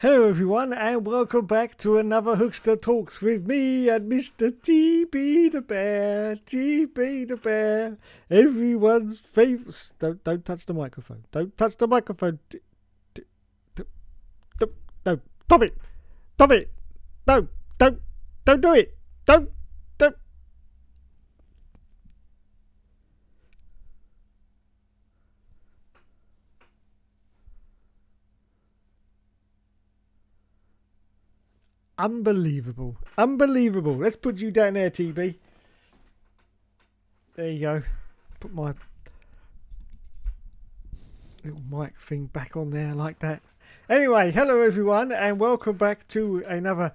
Hello everyone and welcome back to another Hookster Talks with me and Mr. TB the Bear. TB the Bear. Everyone's favourite. Don't touch the microphone. Don't touch the microphone. No, stop it. Stop it. No, don't do it. Don't. Unbelievable. Unbelievable. Let's put you down there, TB. There you go. Put my little mic thing back on there like that. Anyway, hello everyone and welcome back to another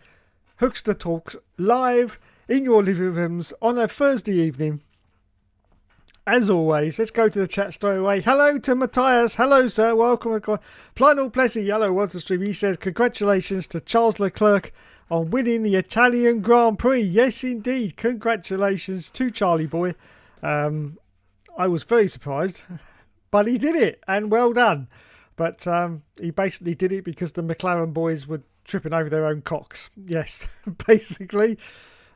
Hookster Talks live in your living rooms on a Thursday evening. As always, let's go to the chat straight away. Hello to Matthias. Hello, sir. Welcome. Plano Plessy. Hello, what's the stream? He says, congratulations to Charles Leclerc on winning the Italian Grand Prix. Yes, indeed. Congratulations to Charlie Boy. I was very surprised, but he did it, and well done. But he basically did it because the McLaren boys were tripping over their own cocks. Yes, basically.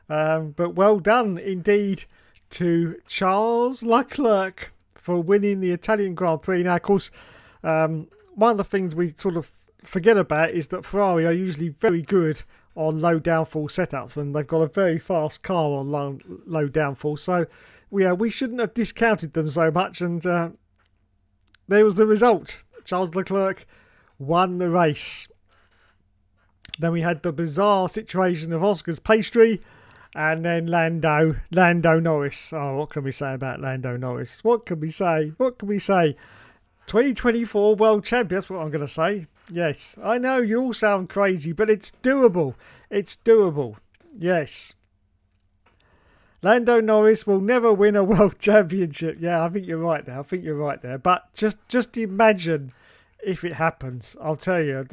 But well done indeed to Charles Leclerc for winning the Italian Grand Prix. Now, of course, one of the things we sort of forget about is that Ferrari are usually very good on low downfall setups, and they've got a very fast car on low downfall. So, we shouldn't have discounted them so much, and there was the result. Charles Leclerc won the race. Then we had the bizarre situation of Oscar's pastry. And then Lando Norris. Oh, what can we say about Lando Norris? What can we say? 2024 world champion, that's what I'm going to say. Yes, I know you all sound crazy, but it's doable. It's doable. Yes. Lando Norris will never win a world championship. Yeah, I think you're right there. But just imagine if it happens. I'll tell you,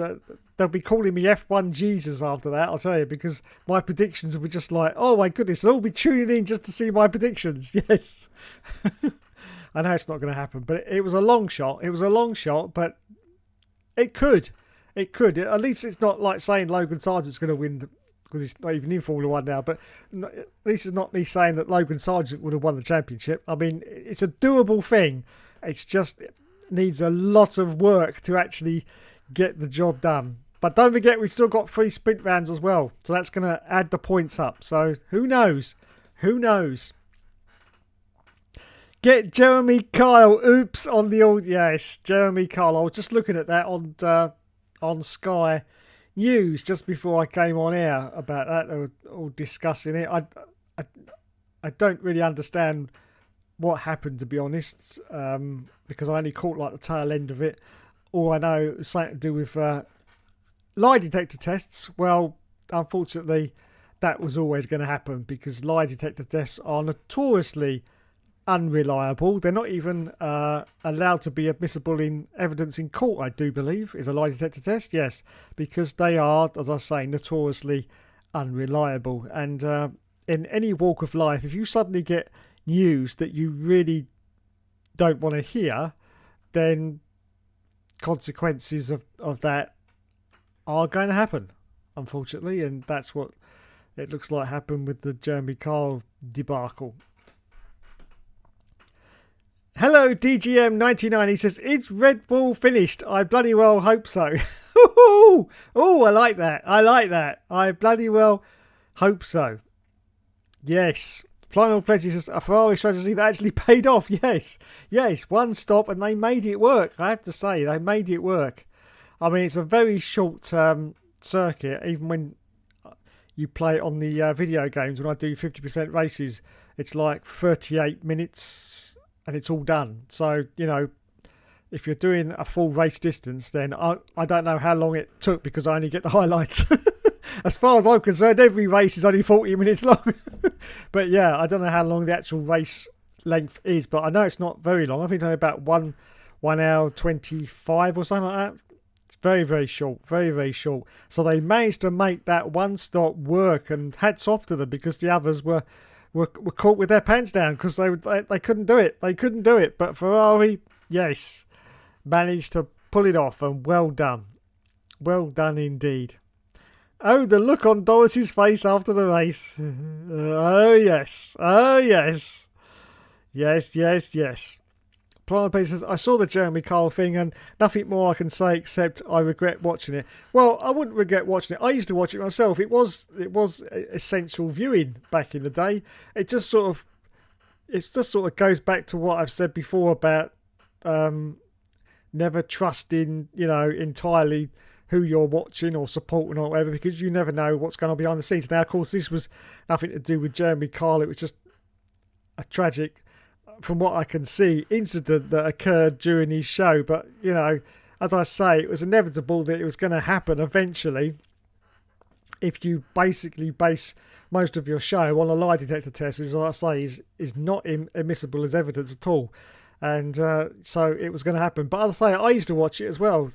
they'll be calling me F1 Jesus after that, I'll tell you, because my predictions will be just like, oh my goodness, they'll all be tuning in just to see my predictions. Yes. I know it's not going to happen, but it was a long shot. But it could. At least it's not like saying Logan Sargent's going to win, because he's not even in Formula 1 now, but at least it's not me saying that Logan Sargent would have won the championship. I mean, it's a doable thing. It's just needs a lot of work to actually get the job done. But don't forget, we've still got 3 sprint rounds as well, so that's going to add the points up. So who knows? Get Jeremy Kyle. Oops on the old. Yes, Jeremy Kyle. I was just looking at that on Sky News just before I came on air about that. They were all discussing it. I don't really understand what happened, to be honest, because I only caught like the tail end of it. All I know is something to do with lie detector tests. Well, unfortunately, that was always going to happen because lie detector tests are notoriously unreliable. They're not even allowed to be admissible in evidence in court, I do believe, is a lie detector test. Yes, because they are, as I say, notoriously unreliable. And in any walk of life, if you suddenly get news that you really don't want to hear, then consequences of that are going to happen, unfortunately, and that's what it looks like happened with the Jeremy Kyle debacle. Hello DGM99, he says, is Red Bull finished? I bloody well hope so. Oh, I like that. I bloody well hope so. Yes. Final Plenty says, a Ferrari strategy that actually paid off. Yes, one stop and they made it work. I have to say, they made it work. I mean, it's a very short circuit, even when you play it on the video games. When I do 50% races, it's like 38 minutes and it's all done. So, if you're doing a full race distance, then I don't know how long it took because I only get the highlights. As far as I'm concerned, every race is only 40 minutes long. But yeah, I don't know how long the actual race length is, but I know it's not very long. I think it's only about 1 hour 25 or something like that. It's very, very short. Very short. So they managed to make that one stop work, and hats off to them because the others were caught with their pants down because they couldn't do it. But Ferrari, yes, managed to pull it off, and well done. Well done indeed. Oh, the look on Doris's face after the race. Oh, yes. Oh, yes. Yes, yes, yes. Plana says, I saw the Jeremy Kyle thing and nothing more I can say except I regret watching it. Well, I wouldn't regret watching it. I used to watch it myself. It was essential viewing back in the day. It just sort of goes back to what I've said before about never trusting, entirely who you're watching or supporting or whatever, because you never know what's going on behind the scenes. Now, of course, this was nothing to do with Jeremy Kyle. It was just a tragic, from what I can see, incident that occurred during his show. But, as I say, it was inevitable that it was going to happen eventually if you basically base most of your show on a lie detector test, which, as I say, is not admissible as evidence at all. And so it was going to happen. But as I say, I used to watch it as well.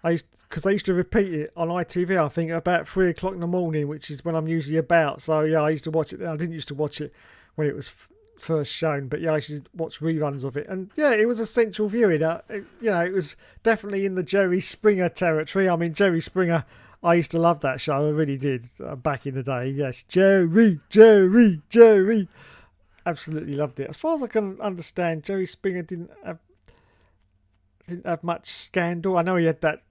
Because I used to repeat it on ITV, I think, about 3 o'clock in the morning, which is when I'm usually about. So, yeah, I used to watch it. I didn't used to watch it when it was first shown, but, yeah, I used to watch reruns of it. And, yeah, it was essential viewing. It was definitely in the Jerry Springer territory. I mean, Jerry Springer, I used to love that show. I really did back in the day. Yes, Jerry. Absolutely loved it. As far as I can understand, Jerry Springer didn't have much scandal. I know he had that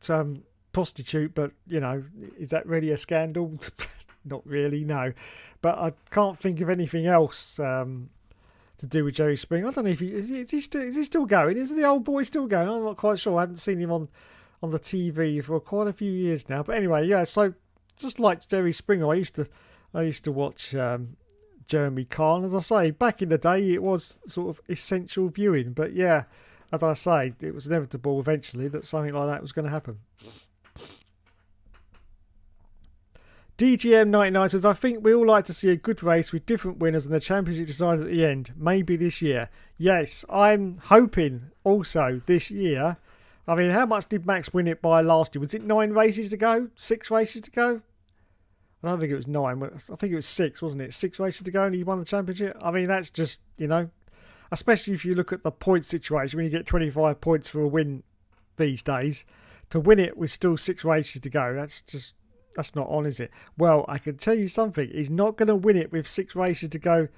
prostitute, but is that really a scandal? Not really, no. But I can't think of anything else to do with Jerry Springer. I don't know if is he still going? Is the old boy still going? I'm not quite sure. I haven't seen him on the TV for quite a few years now. But anyway, yeah. So just like Jerry Springer, I used to watch Jeremy Kyle. As I say, back in the day, it was sort of essential viewing. But yeah, as I say, it was inevitable eventually that something like that was going to happen. DGM99 says, I think we all like to see a good race with different winners and the championship decided at the end. Maybe this year. Yes, I'm hoping also this year. I mean, how much did Max win it by last year? Was it 9 races to go? 6 races to go? I don't think it was 9. But I think it was 6, wasn't it? 6 races to go and he won the championship. I mean, that's just, especially if you look at the point situation, when you get 25 points for a win these days, to win it with still 6 races to go, that's not on, is it? Well, I can tell you something. He's not going to win it with 6 races to go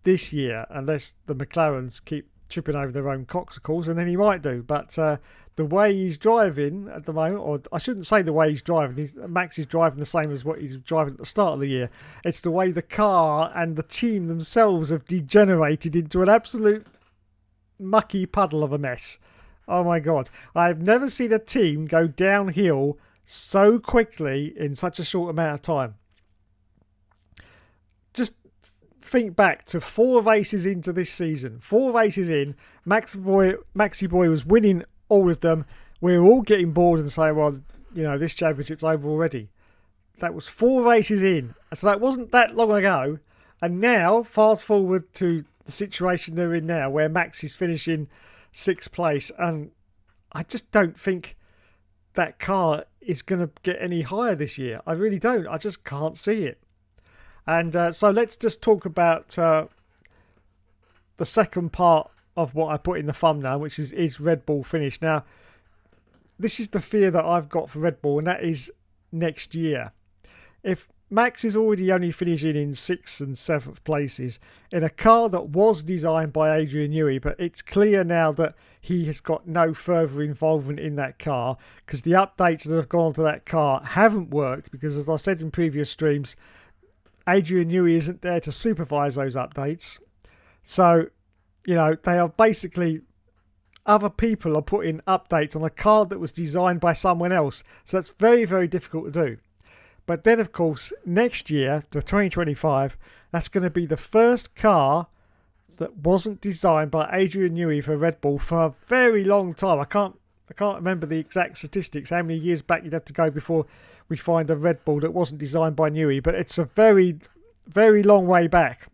this year unless the McLarens keep tripping over their own coxicles, and then he might do. But the way he's driving at the moment, or I shouldn't say the way he's driving, Max is driving the same as what he's driving at the start of the year. It's the way the car and the team themselves have degenerated into an absolute mucky puddle of a mess. Oh my God. I've never seen a team go downhill so quickly in such a short amount of time. Just think back to 4 races into this season. 4 races in, Maxi Boy was winning all of them. We were all getting bored and saying, well, this championship's over already. That was 4 races in. So that wasn't that long ago. And now, fast forward to the situation they're in now, where Max is finishing 6th place. And I just don't think that car is going to get any higher this year. I really don't. I just can't see it. And so let's just talk about the second part of what I put in the thumbnail, which is Red Bull finish. Now, this is the fear that I've got for Red Bull, and that is next year. If Max is already only finishing in 6th and 7th places in a car that was designed by Adrian Newey, but it's clear now that he has got no further involvement in that car because the updates that have gone to that car haven't worked because, as I said in previous streams, Adrian Newey isn't there to supervise those updates. So, they are basically, other people are putting updates on a car that was designed by someone else. So that's very, very difficult to do. But then, of course, next year, to 2025, that's going to be the first car that wasn't designed by Adrian Newey for Red Bull for a very long time. I can't remember the exact statistics, how many years back you'd have to go before we find a Red Bull that wasn't designed by Newey, but it's a very, very long way back.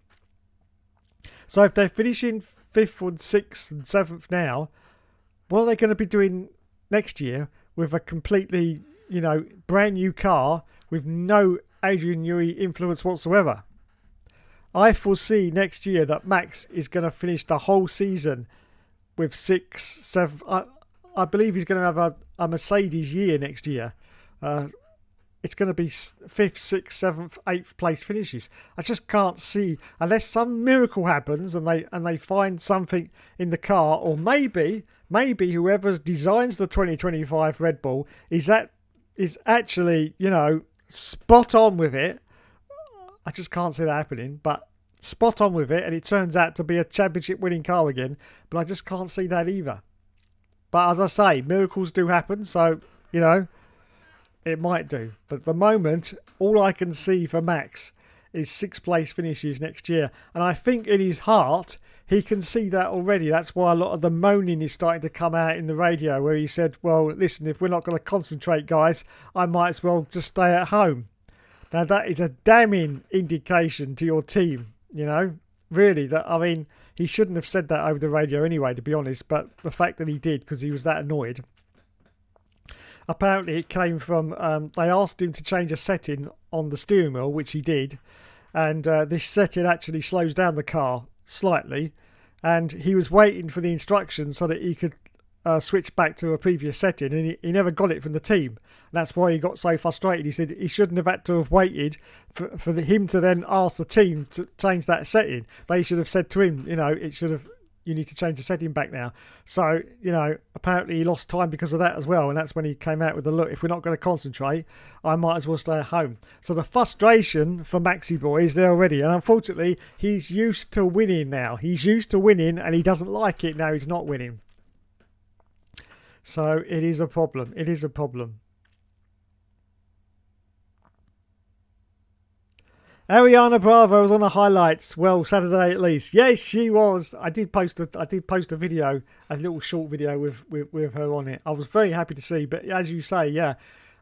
So if they're finishing 5th and 6th and 7th now, what are they going to be doing next year with a completely, brand new car with no Adrian Newey influence whatsoever? I foresee next year that Max is going to finish the whole season with 6th, 7th. I believe he's going to have a Mercedes year next year. It's going to be 5th, 6th, 7th, 8th place finishes. I just can't see, unless some miracle happens and they find something in the car, or maybe whoever designs the 2025 Red Bull is actually, you know, spot on with it. I just can't see that happening, but spot on with it, and it turns out to be a championship winning car again. But I just can't see that either. But as I say, miracles do happen, so, you know, it might do. But at the moment, all I can see for Max is 6th place finishes next year. And I think in his heart, he can see that already. That's why a lot of the moaning is starting to come out in the radio, where he said, well, listen, if we're not going to concentrate, guys, I might as well just stay at home. Now, that is a damning indication to your team, you know. Really, that, I mean, he shouldn't have said that over the radio anyway, to be honest. But the fact that he did, because he was that annoyed. Apparently it came from, they asked him to change a setting on the steering wheel, which he did. And this setting actually slows down the car slightly. And he was waiting for the instructions so that he could switch back to a previous setting. And he never got it from the team. And that's why he got so frustrated. He said he shouldn't have had to have waited for him to then ask the team to change that setting. They should have said to him, you know, you need to change the setting back now. So, you know, apparently he lost time because of that as well. And that's when he came out with the look, if we're not going to concentrate, I might as well stay at home. So the frustration for Maxi Boy is there already. And unfortunately, he's used to winning now. He's used to winning and he doesn't like it now he's not winning. So it is a problem. It is a problem. Ariana Bravo was on the highlights. Well, Saturday at least. Yes, she was. I did post a video, a little short video with her on it. I was very happy to see. But as you say, yeah,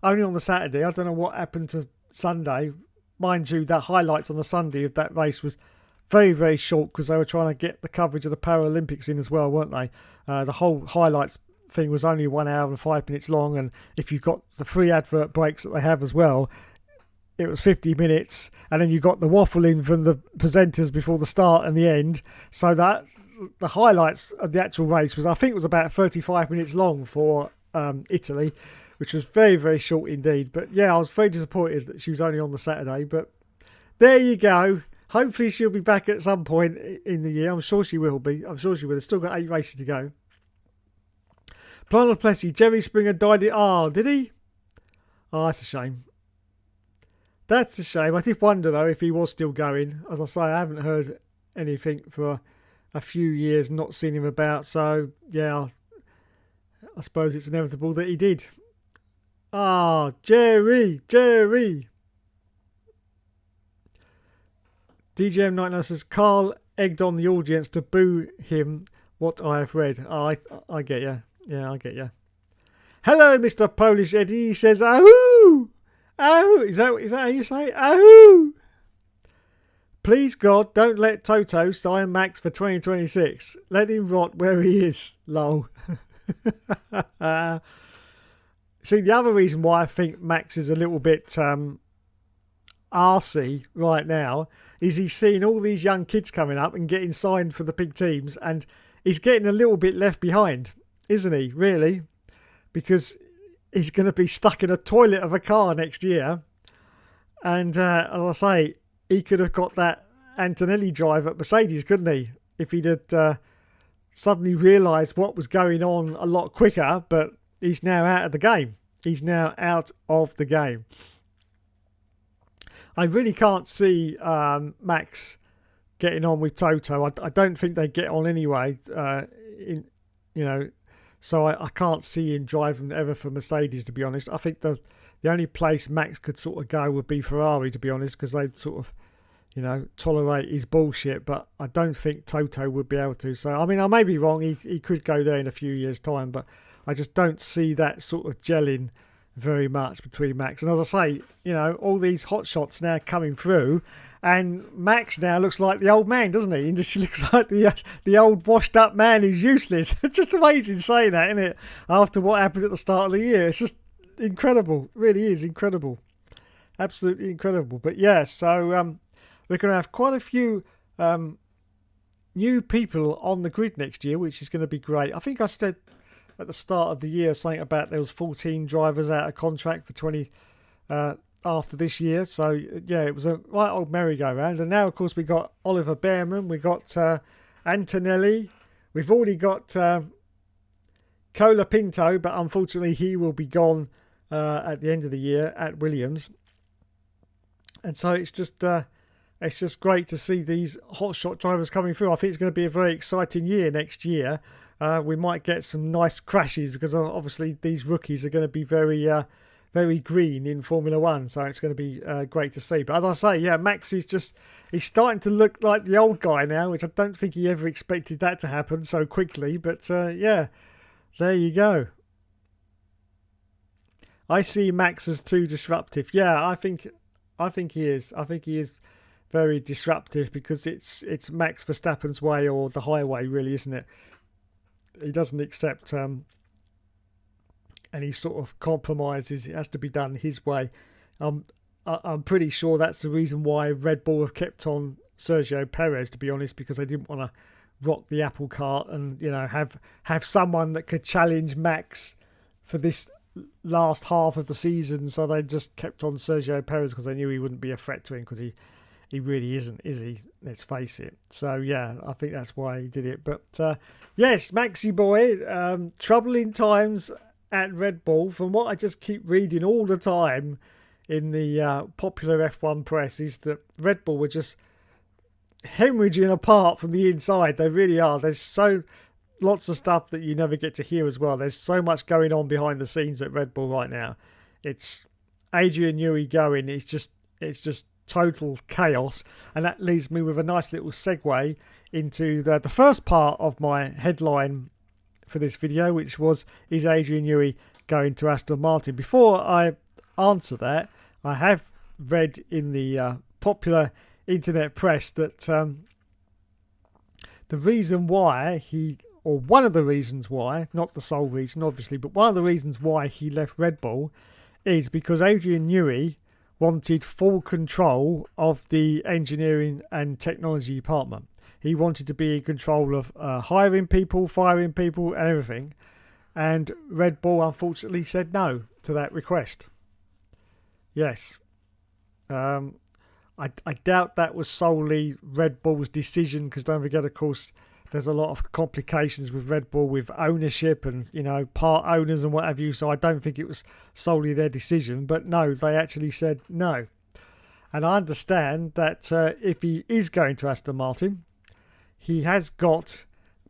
only on the Saturday. I don't know what happened to Sunday. Mind you, that highlights on the Sunday of that race was very, very short because they were trying to get the coverage of the Paralympics in as well, weren't they? The whole highlights thing was only 1 hour and 5 minutes long. And if you've got the free advert breaks that they have as well, it was 50 minutes, and then you got the waffling from the presenters before the start and the end. So that the highlights of the actual race was, I think it was about 35 minutes long for Italy, which was very, very short indeed. But yeah, I was very disappointed that she was only on the Saturday. But there you go. Hopefully she'll be back at some point in the year. I'm sure she will be. I'm sure she will. There's still got 8 races to go. Plan of Plessy, Jerry Springer died. Did he? Oh, that's a shame. That's a shame. I did wonder, though, if he was still going. As I say, I haven't heard anything for a few years, not seen him about. So, yeah, I suppose it's inevitable that he did. Ah, Jerry. DJM99 says, Carl egged on the audience to boo him what I have read. Oh, I get you. Yeah, I get you. Hello, Mr. Polish Eddie. He says, ahoo! Ahoo! Is that how you say it? Ahoo! Please, God, don't let Toto sign Max for 2026. Let him rot where he is. Lol. See, the other reason why I think Max is a little bit arsey right now is he's seeing all these young kids coming up and getting signed for the big teams, and he's getting a little bit left behind, isn't he, really? Because he's going to be stuck in a toilet of a car next year. And as I say, he could have got that Antonelli drive at Mercedes, couldn't he? If he'd had suddenly realised what was going on a lot quicker, but he's now out of the game. He's now out of the game. I really can't see Max getting on with Toto. I don't think they get on anyway. So I can't see him driving ever for Mercedes, to be honest. I think the only place Max could sort of go would be Ferrari, to be honest, because they'd sort of, tolerate his bullshit. But I don't think Toto would be able to. So, I mean, I may be wrong. He could go there in a few years' time, but I just don't see that sort of gelling very much between Max. And as I say, all these hot shots now coming through, and Max now looks like the old man, doesn't he? He just looks like the old washed up man who's useless. It's just amazing saying that, isn't it? After what happened at the start of the year. It's just incredible. It really is incredible. Absolutely incredible. But yeah, so we're going to have quite a few new people on the grid next year, which is going to be great. I think I said at the start of the year something about there was 14 drivers out of contract for 20 after this year. So yeah, it was a right old merry-go-round. And now of course we got Oliver Bearman, we got Antonelli, we've already got Cola Pinto, but unfortunately he will be gone at the end of the year at Williams. And so it's just great to see these hotshot drivers coming through. I think it's going to be a very exciting year next year. We might get some nice crashes because obviously these rookies are going to be very green in Formula One. So it's going to be great to see. But as I say, yeah, Max he's starting to look like the old guy now, which I don't think he ever expected that to happen so quickly. But yeah, there you go. I see Max as too disruptive. Yeah, I think he is. I think he is very disruptive because it's Max Verstappen's way or the highway, really, isn't it? He doesn't accept any sort of compromises. It has to be done his way. I'm pretty sure that's the reason why Red Bull have kept on Sergio Perez, to be honest, because they didn't want to rock the apple cart and have someone that could challenge Max for this last half of the season. So they just kept on Sergio Perez because they knew he wouldn't be a threat to him, because he really isn't, is he? Let's face it. So yeah, I think that's why he did it. But yes, Maxi boy, troubling times at Red Bull. From what I just keep reading all the time in the popular F1 press, is that Red Bull were just hemorrhaging apart from the inside. They really are. There's lots of stuff that you never get to hear as well. There's so much going on behind the scenes at Red Bull right now. It's Adrian Newey going. It's just total chaos. And that leaves me with a nice little segue into the first part of my headline for this video, which was, is Adrian Newey going to Aston Martin? Before I answer that, I have read in the popular internet press that the reason why one of the reasons why, not the sole reason obviously, but one of the reasons why he left Red Bull is because Adrian Newey wanted full control of the engineering and technology department. He wanted to be in control of hiring people, firing people and everything. And Red Bull unfortunately said no to that request. Yes. I doubt that was solely Red Bull's decision, because don't forget, of course, there's a lot of complications with Red Bull with ownership and, part owners and what have you. So I don't think it was solely their decision. But no, they actually said no. And I understand that if he is going to Aston Martin, he has got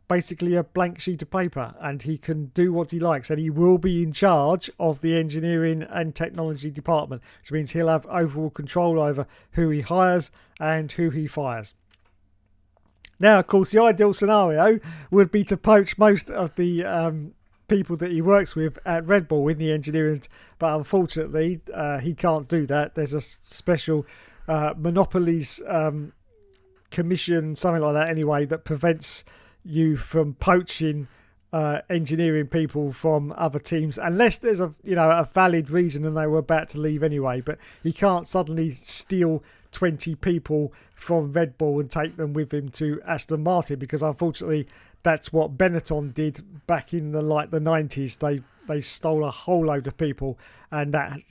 basically a blank sheet of paper and he can do what he likes, and he will be in charge of the engineering and technology department, which means he'll have overall control over who he hires and who he fires. Now, of course, the ideal scenario would be to poach most of the people that he works with at Red Bull in the engineering, but unfortunately he can't do that. There's a special monopolies commission, something like that anyway, that prevents you from poaching engineering people from other teams, unless there's a valid reason and they were about to leave anyway. But he can't suddenly steal 20 people from Red Bull and take them with him to Aston Martin, because unfortunately that's what Benetton did back in the 90s. They stole a whole load of people, and that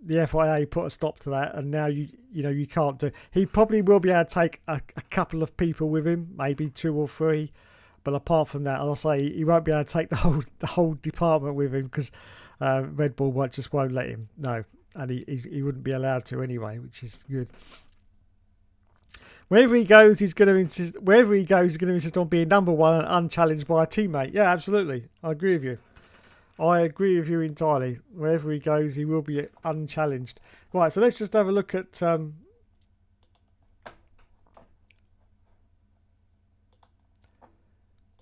the FIA put a stop to that, and now you can't do. He probably will be able to take a couple of people with him, maybe 2 or 3, but apart from that, I'll say he won't be able to take the whole department with him, because Red Bull just won't let him. No, and he wouldn't be allowed to anyway, which is good. Wherever he goes, he's going to insist. Wherever he goes, he's going to insist on being number one and unchallenged by a teammate. Yeah, absolutely, I agree with you. I agree with you entirely. Wherever he goes, he will be unchallenged. Right, so let's just have a look at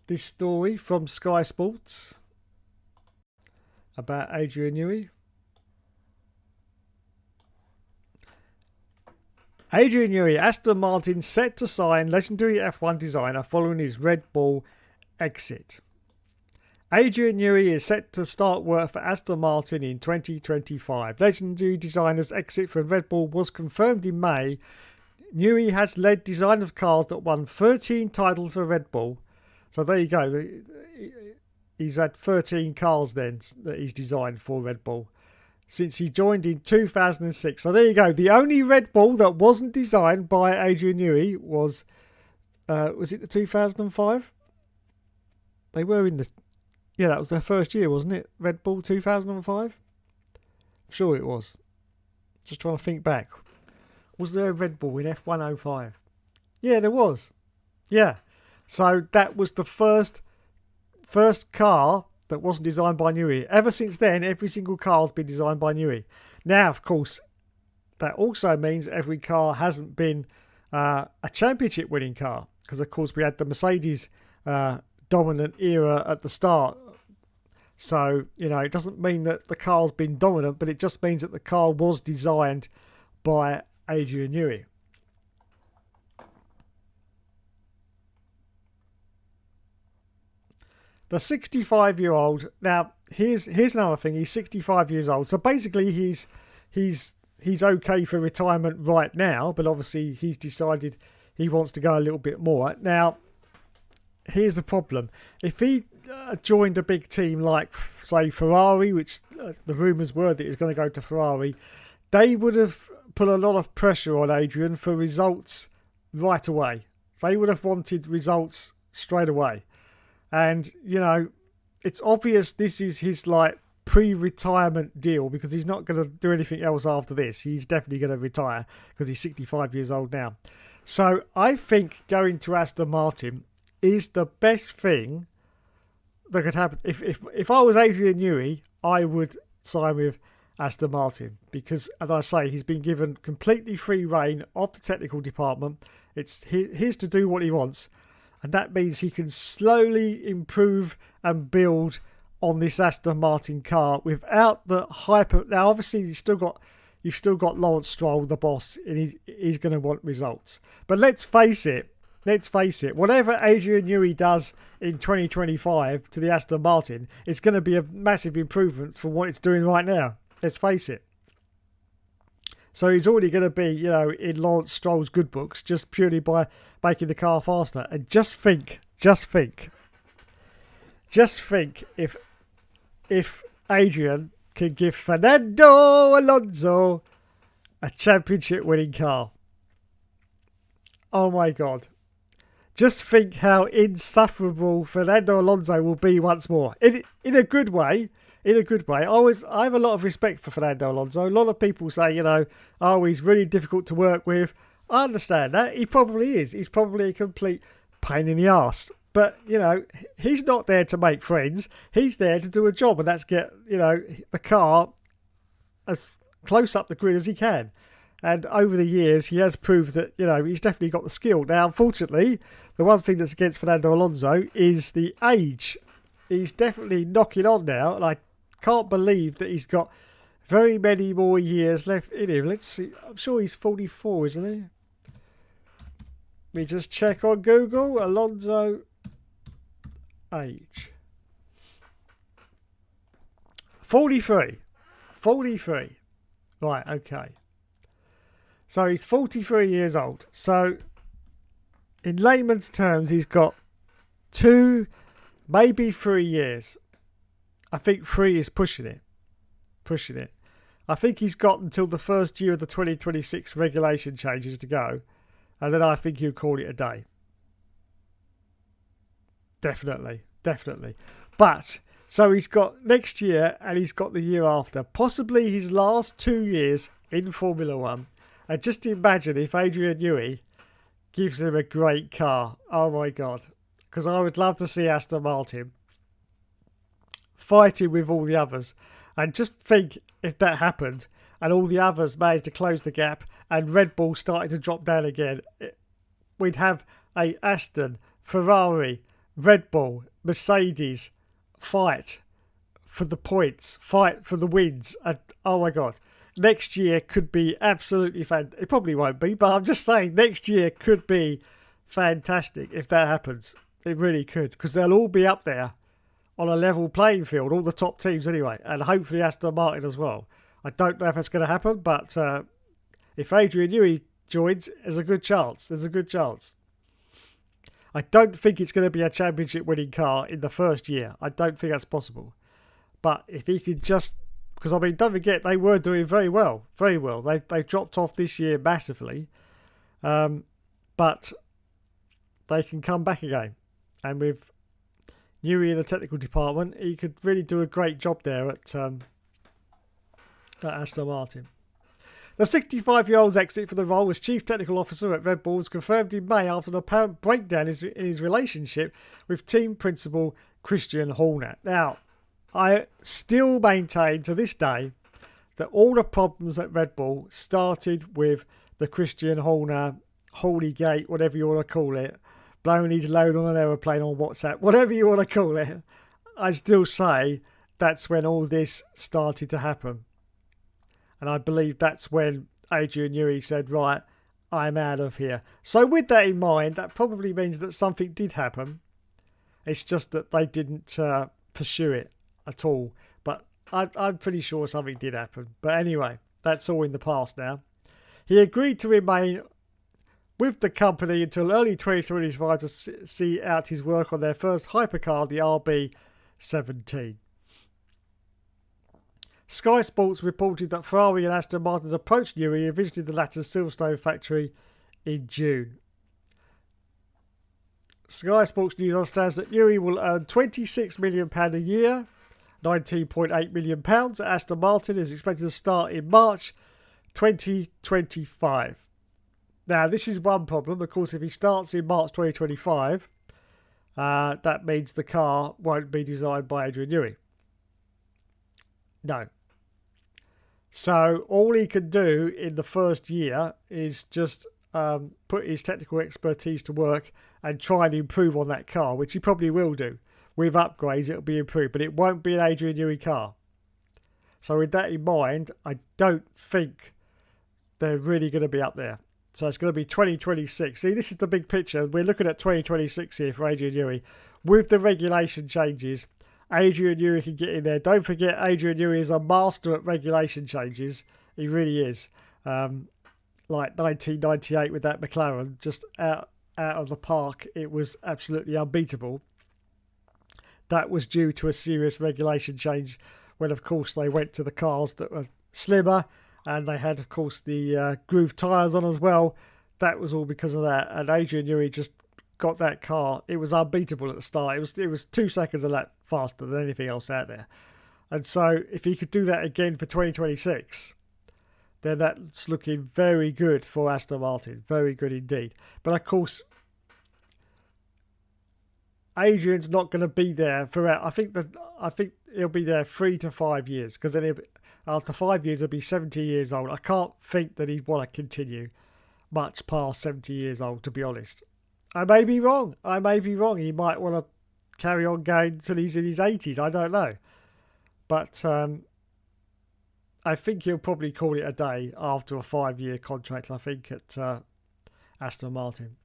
this story from Sky Sports about Adrian Newey. Adrian Newey, Aston Martin set to sign legendary F1 designer following his Red Bull exit. Adrian Newey is set to start work for Aston Martin in 2025. Legendary designer's exit from Red Bull was confirmed in May. Newey has led design of cars that won 13 titles for Red Bull. So there you go. he's had 13 cars then that he's designed for Red Bull since he joined in 2006. So there you go. The only Red Bull that wasn't designed by Adrian Newey was it the 2005? They were in the... Yeah, that was their first year, wasn't it? Red Bull 2005? I'm sure it was. Just trying to think back. Was there a Red Bull in F105? Yeah, there was. Yeah. So that was the first car that wasn't designed by Newey. Ever since then, every single car has been designed by Newey. Now, of course, that also means every car hasn't been a championship winning car. Because, of course, we had the Mercedes dominant era at the start. So, it doesn't mean that the car's been dominant, but it just means that the car was designed by Adrian Newey. The 65-year-old. Now, here's another thing. He's 65 years old. So basically, he's okay for retirement right now. But obviously, he's decided he wants to go a little bit more. Now, here's the problem. If he joined a big team like, say, Ferrari, which the rumours were that he was going to go to Ferrari, they would have put a lot of pressure on Adrian for results right away. They would have wanted results straight away. And, it's obvious this is his, pre-retirement deal because he's not going to do anything else after this. He's definitely going to retire because he's 65 years old now. So I think going to Aston Martin is the best thing that could happen. If I was Adrian Newey, I would sign with Aston Martin because, as I say, he's been given completely free rein of the technical department. It's his to do what he wants. And that means he can slowly improve and build on this Aston Martin car without the hyper. Now, obviously, you've still got Lawrence Stroll, the boss, and he's going to want results. But let's face it. Whatever Adrian Newey does in 2025 to the Aston Martin, it's going to be a massive improvement from what it's doing right now. Let's face it. So he's already going to be, in Lawrence Stroll's good books just purely by making the car faster. And just think if Adrian can give Fernando Alonso a championship winning car. Oh my God. Just think how insufferable Fernando Alonso will be once more. In a good way. I have a lot of respect for Fernando Alonso. A lot of people say, he's really difficult to work with. I understand that. He probably is. He's probably a complete pain in the arse. But, he's not there to make friends. He's there to do a job, and that's get, the car as close up the grid as he can. And over the years, he has proved that, he's definitely got the skill. Now, unfortunately, the one thing that's against Fernando Alonso is the age. He's definitely knocking on now, and I can't believe that he's got very many more years left in him. Let's see. I'm sure he's 44, isn't he? Let me just check on Google. Alonso age. 43. Right, okay. So he's 43 years old. So in layman's terms, he's got 2, maybe 3 years. I think 3 is pushing it. I think he's got until the first year of the 2026 regulation changes to go. And then I think he'll call it a day. Definitely. But, so he's got next year and he's got the year after. Possibly his last 2 years in Formula 1. And just imagine if Adrian Newey gives him a great car. Oh my God. Because I would love to see Aston Martin fighting with all the others. And just think if that happened and all the others managed to close the gap and Red Bull started to drop down again, we'd have a Aston, Ferrari, Red Bull, Mercedes fight for the points, fight for the wins. And oh my God, next year could be absolutely fantastic. It probably won't be, but I'm just saying next year could be fantastic if that happens. It really could, because they'll all be up there on a level playing field, all the top teams anyway, and hopefully Aston Martin as well. I don't know if that's going to happen, but if Adrian Newey joins, there's a good chance. I don't think it's going to be a championship winning car in the first year. I don't think that's possible. But if he could just, because I mean, don't forget they were doing very well, very well. They dropped off this year massively, but they can come back again. And with Newey in the technical department, he could really do a great job there at Aston Martin. The 65-year-old's exit for the role as Chief Technical Officer at Red Bull was confirmed in May after an apparent breakdown in his relationship with team principal Christian Horner. Now, I still maintain to this day that all the problems at Red Bull started with the Christian Horner, Holygate, whatever you want to call it, blowing his load on an aeroplane on WhatsApp, whatever you want to call it. I still say that's when all this started to happen. And I believe that's when Adrian Newey said, right, I'm out of here. So with that in mind, that probably means that something did happen. It's just that they didn't pursue it at all. But I'm pretty sure something did happen. But anyway, that's all in the past now. He agreed to remain with the company until early 2025 to see out his work on their first hypercar, the RB17. Sky Sports reported that Ferrari and Aston Martin approached Newey and visited the latter's Silverstone factory in June. Sky Sports News understands that Newey will earn £26 million a year, £19.8 million at Aston Martin, is expected to start in March 2025. Now, this is one problem. Of course, if he starts in March 2025, that means the car won't be designed by Adrian Newey. No. So all he can do in the first year is just put his technical expertise to work and try and improve on that car, which he probably will do. With upgrades, it'll be improved, but it won't be an Adrian Newey car. So with that in mind, I don't think they're really going to be up there. So it's going to be 2026. See, this is the big picture. We're looking at 2026 here for Adrian Newey. With the regulation changes, Adrian Newey can get in there. Don't forget, Adrian Newey is a master at regulation changes. He really is. Like 1998 with that McLaren, just out of the park. It was absolutely unbeatable. That was due to a serious regulation change when, of course, they went to the cars that were slimmer and they had, of course, the groove tyres on as well. That was all because of that. And Adrian Newey just got that car. It was unbeatable at the start. It was 2 seconds a lap faster than anything else out there. And so if he could do that again for 2026, then that's looking very good for Aston Martin. Very good indeed. But of course, Adrian's not going to be there forever. I think he'll be there 3 to 5 years, because then after 5 years he'll be 70 years old. I can't think that he'd want to continue much past 70 years old, to be honest. I may be wrong. He might want to carry on going until he's in his 80s. I don't know. But I think he'll probably call it a day after a 5-year contract, I think, at Aston Martin.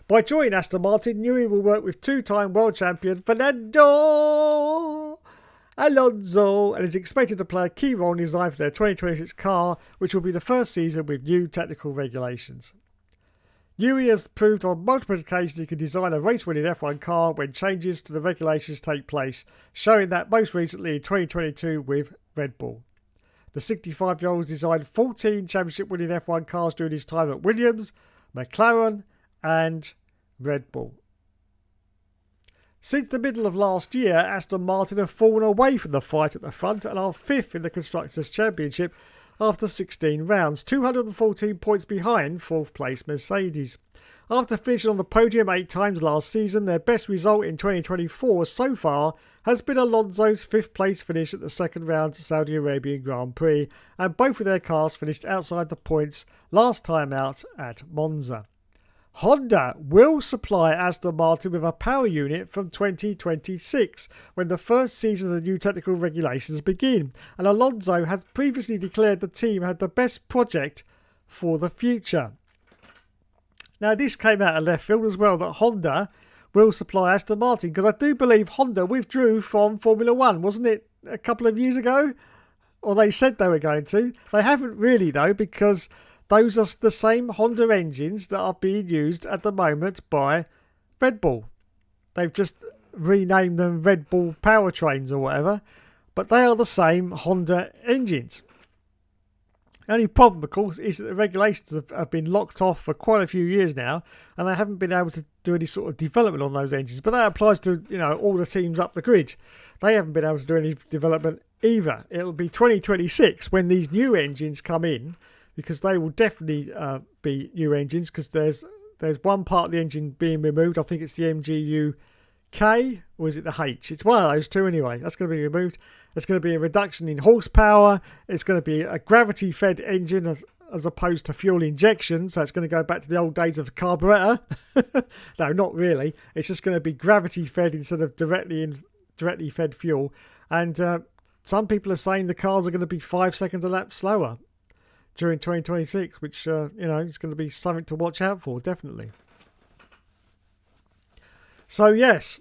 By joining Aston Martin, Newey will work with two-time world champion Fernando Alonso and is expected to play a key role in the design for their 2026 car, which will be the first season with new technical regulations. Newey has proved on multiple occasions he can design a race-winning F1 car when changes to the regulations take place, showing that most recently in 2022 with Red Bull. The 65-year-old designed 14 championship-winning F1 cars during his time at Williams, McLaren and Red Bull. Since the middle of last year, Aston Martin have fallen away from the fight at the front and are 5th in the Constructors' Championship after 16 rounds, 214 points behind 4th place Mercedes. After finishing on the podium 8 times last season, their best result in 2024 so far has been Alonso's 5th place finish at the second round Saudi Arabian Grand Prix, and both of their cars finished outside the points last time out at Monza. Honda will supply Aston Martin with a power unit from 2026, when the first season of the new technical regulations begin, and Alonso has previously declared the team had the best project for the future. Now, this came out of left field as well, that Honda will supply Aston Martin, because I do believe Honda withdrew from Formula 1, wasn't it, a couple of years ago? Or they said they were going to. They haven't really, though, because those are the same Honda engines that are being used at the moment by Red Bull. They've just renamed them Red Bull powertrains or whatever, but they are the same Honda engines. The only problem, of course, is that the regulations have been locked off for quite a few years now, and they haven't been able to do any sort of development on those engines. But that applies to, all the teams up the grid. They haven't been able to do any development either. It'll be 2026 when these new engines come in, because they will definitely be new engines, because there's one part of the engine being removed. I think it's the MGU K, or is it the H? It's one of those two anyway. That's going to be removed. There's going to be a reduction in horsepower. It's going to be a gravity-fed engine as opposed to fuel injection. So it's going to go back to the old days of the carburetor. No, not really. It's just going to be gravity-fed instead of directly fed fuel. And some people are saying the cars are going to be 5 seconds a lap slower during 2026, which, is going to be something to watch out for, definitely. So, yes,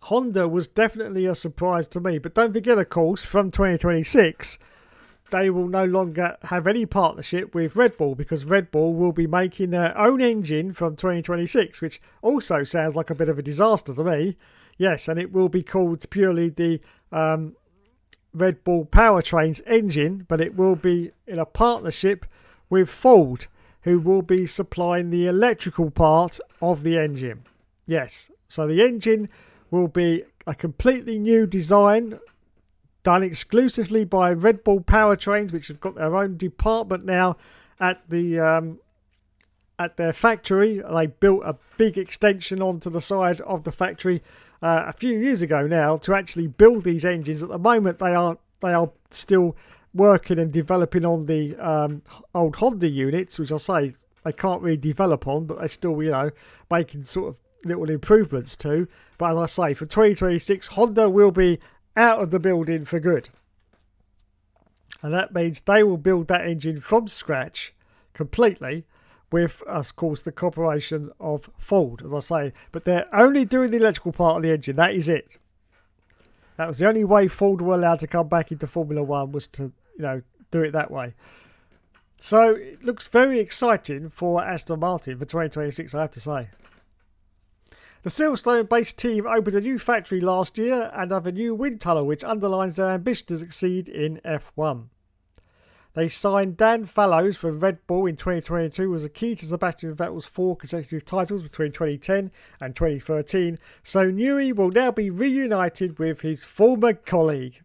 Honda was definitely a surprise to me. But don't forget, of course, from 2026, they will no longer have any partnership with Red Bull, because Red Bull will be making their own engine from 2026, which also sounds like a bit of a disaster to me. Yes, and it will be called purely the Red Bull powertrains engine, but it will be in a partnership with Ford, who will be supplying the electrical part of the engine. Yes, so the engine will be a completely new design done exclusively by Red Bull Powertrains, which have got their own department now at their factory. They built a big extension onto the side of the factory a few years ago now to actually build these engines. At the moment, they are still working and developing on the old Honda units, which I say they can't really develop on, but they're still making sort of little improvements to. But as I say, for 2026, Honda will be out of the building for good, and that means they will build that engine from scratch completely with, of course, the cooperation of Ford, as I say. But they're only doing the electrical part of the engine. That is it. That was the only way Ford were allowed to come back into Formula One, was to do it that way. So it looks very exciting for Aston Martin for 2026, I have to say. The Silverstone-based team opened a new factory last year and have a new wind tunnel, which underlines their ambition to succeed in F1. They signed Dan Fallows from Red Bull in 2022, who was a key to Sebastian Vettel's 4 consecutive titles between 2010 and 2013. So NEWEY will now be reunited with his former colleague.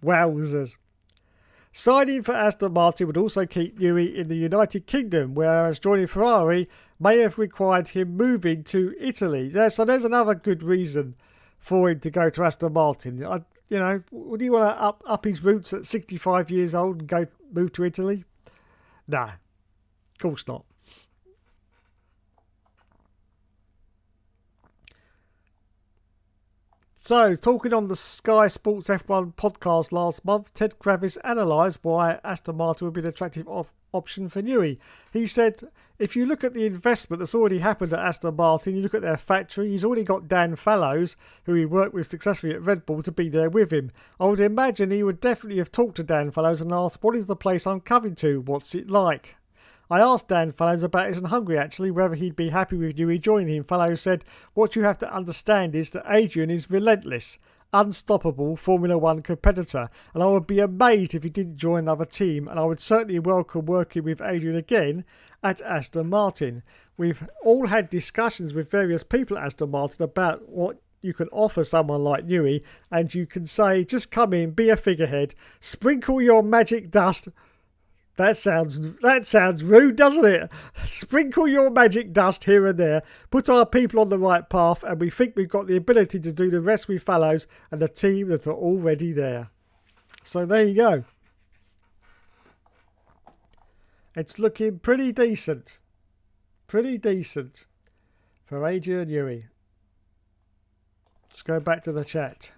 Wowzers. Signing for Aston Martin would also keep NEWEY in the United Kingdom, whereas joining Ferrari may have required him moving to Italy. So there's another good reason for him to go to Aston Martin. Would he want to up his roots at 65 years old and move to Italy? Nah, of course not. So, talking on the Sky Sports F1 podcast last month, Ted Kravis analysed why Aston Martin would be an attractive option for NEWEY. He said, if you look at the investment that's already happened at Aston Martin, you look at their factory, he's already got Dan Fallows, who he worked with successfully at Red Bull, to be there with him. I would imagine he would definitely have talked to Dan Fallows and asked, what is the place I'm coming to? What's it like? I asked Dan Fallows about it in Hungary, actually, whether he'd be happy with NEWEY joining him. Fallows said, what you have to understand is that Adrian is relentless, unstoppable Formula One competitor, and I would be amazed if he didn't join another team, and I would certainly welcome working with Adrian again at Aston Martin. We've all had discussions with various people at Aston Martin about what you can offer someone like NEWEY, and you can say, just come in, be a figurehead, sprinkle your magic dust. That sounds rude, doesn't it? Sprinkle your magic dust here and there, put our people on the right path, and we think we've got the ability to do the rest with Fallows and the team that are already there. So there you go. It's looking pretty decent. Pretty decent for Adrian Newey. Let's go back to the chat.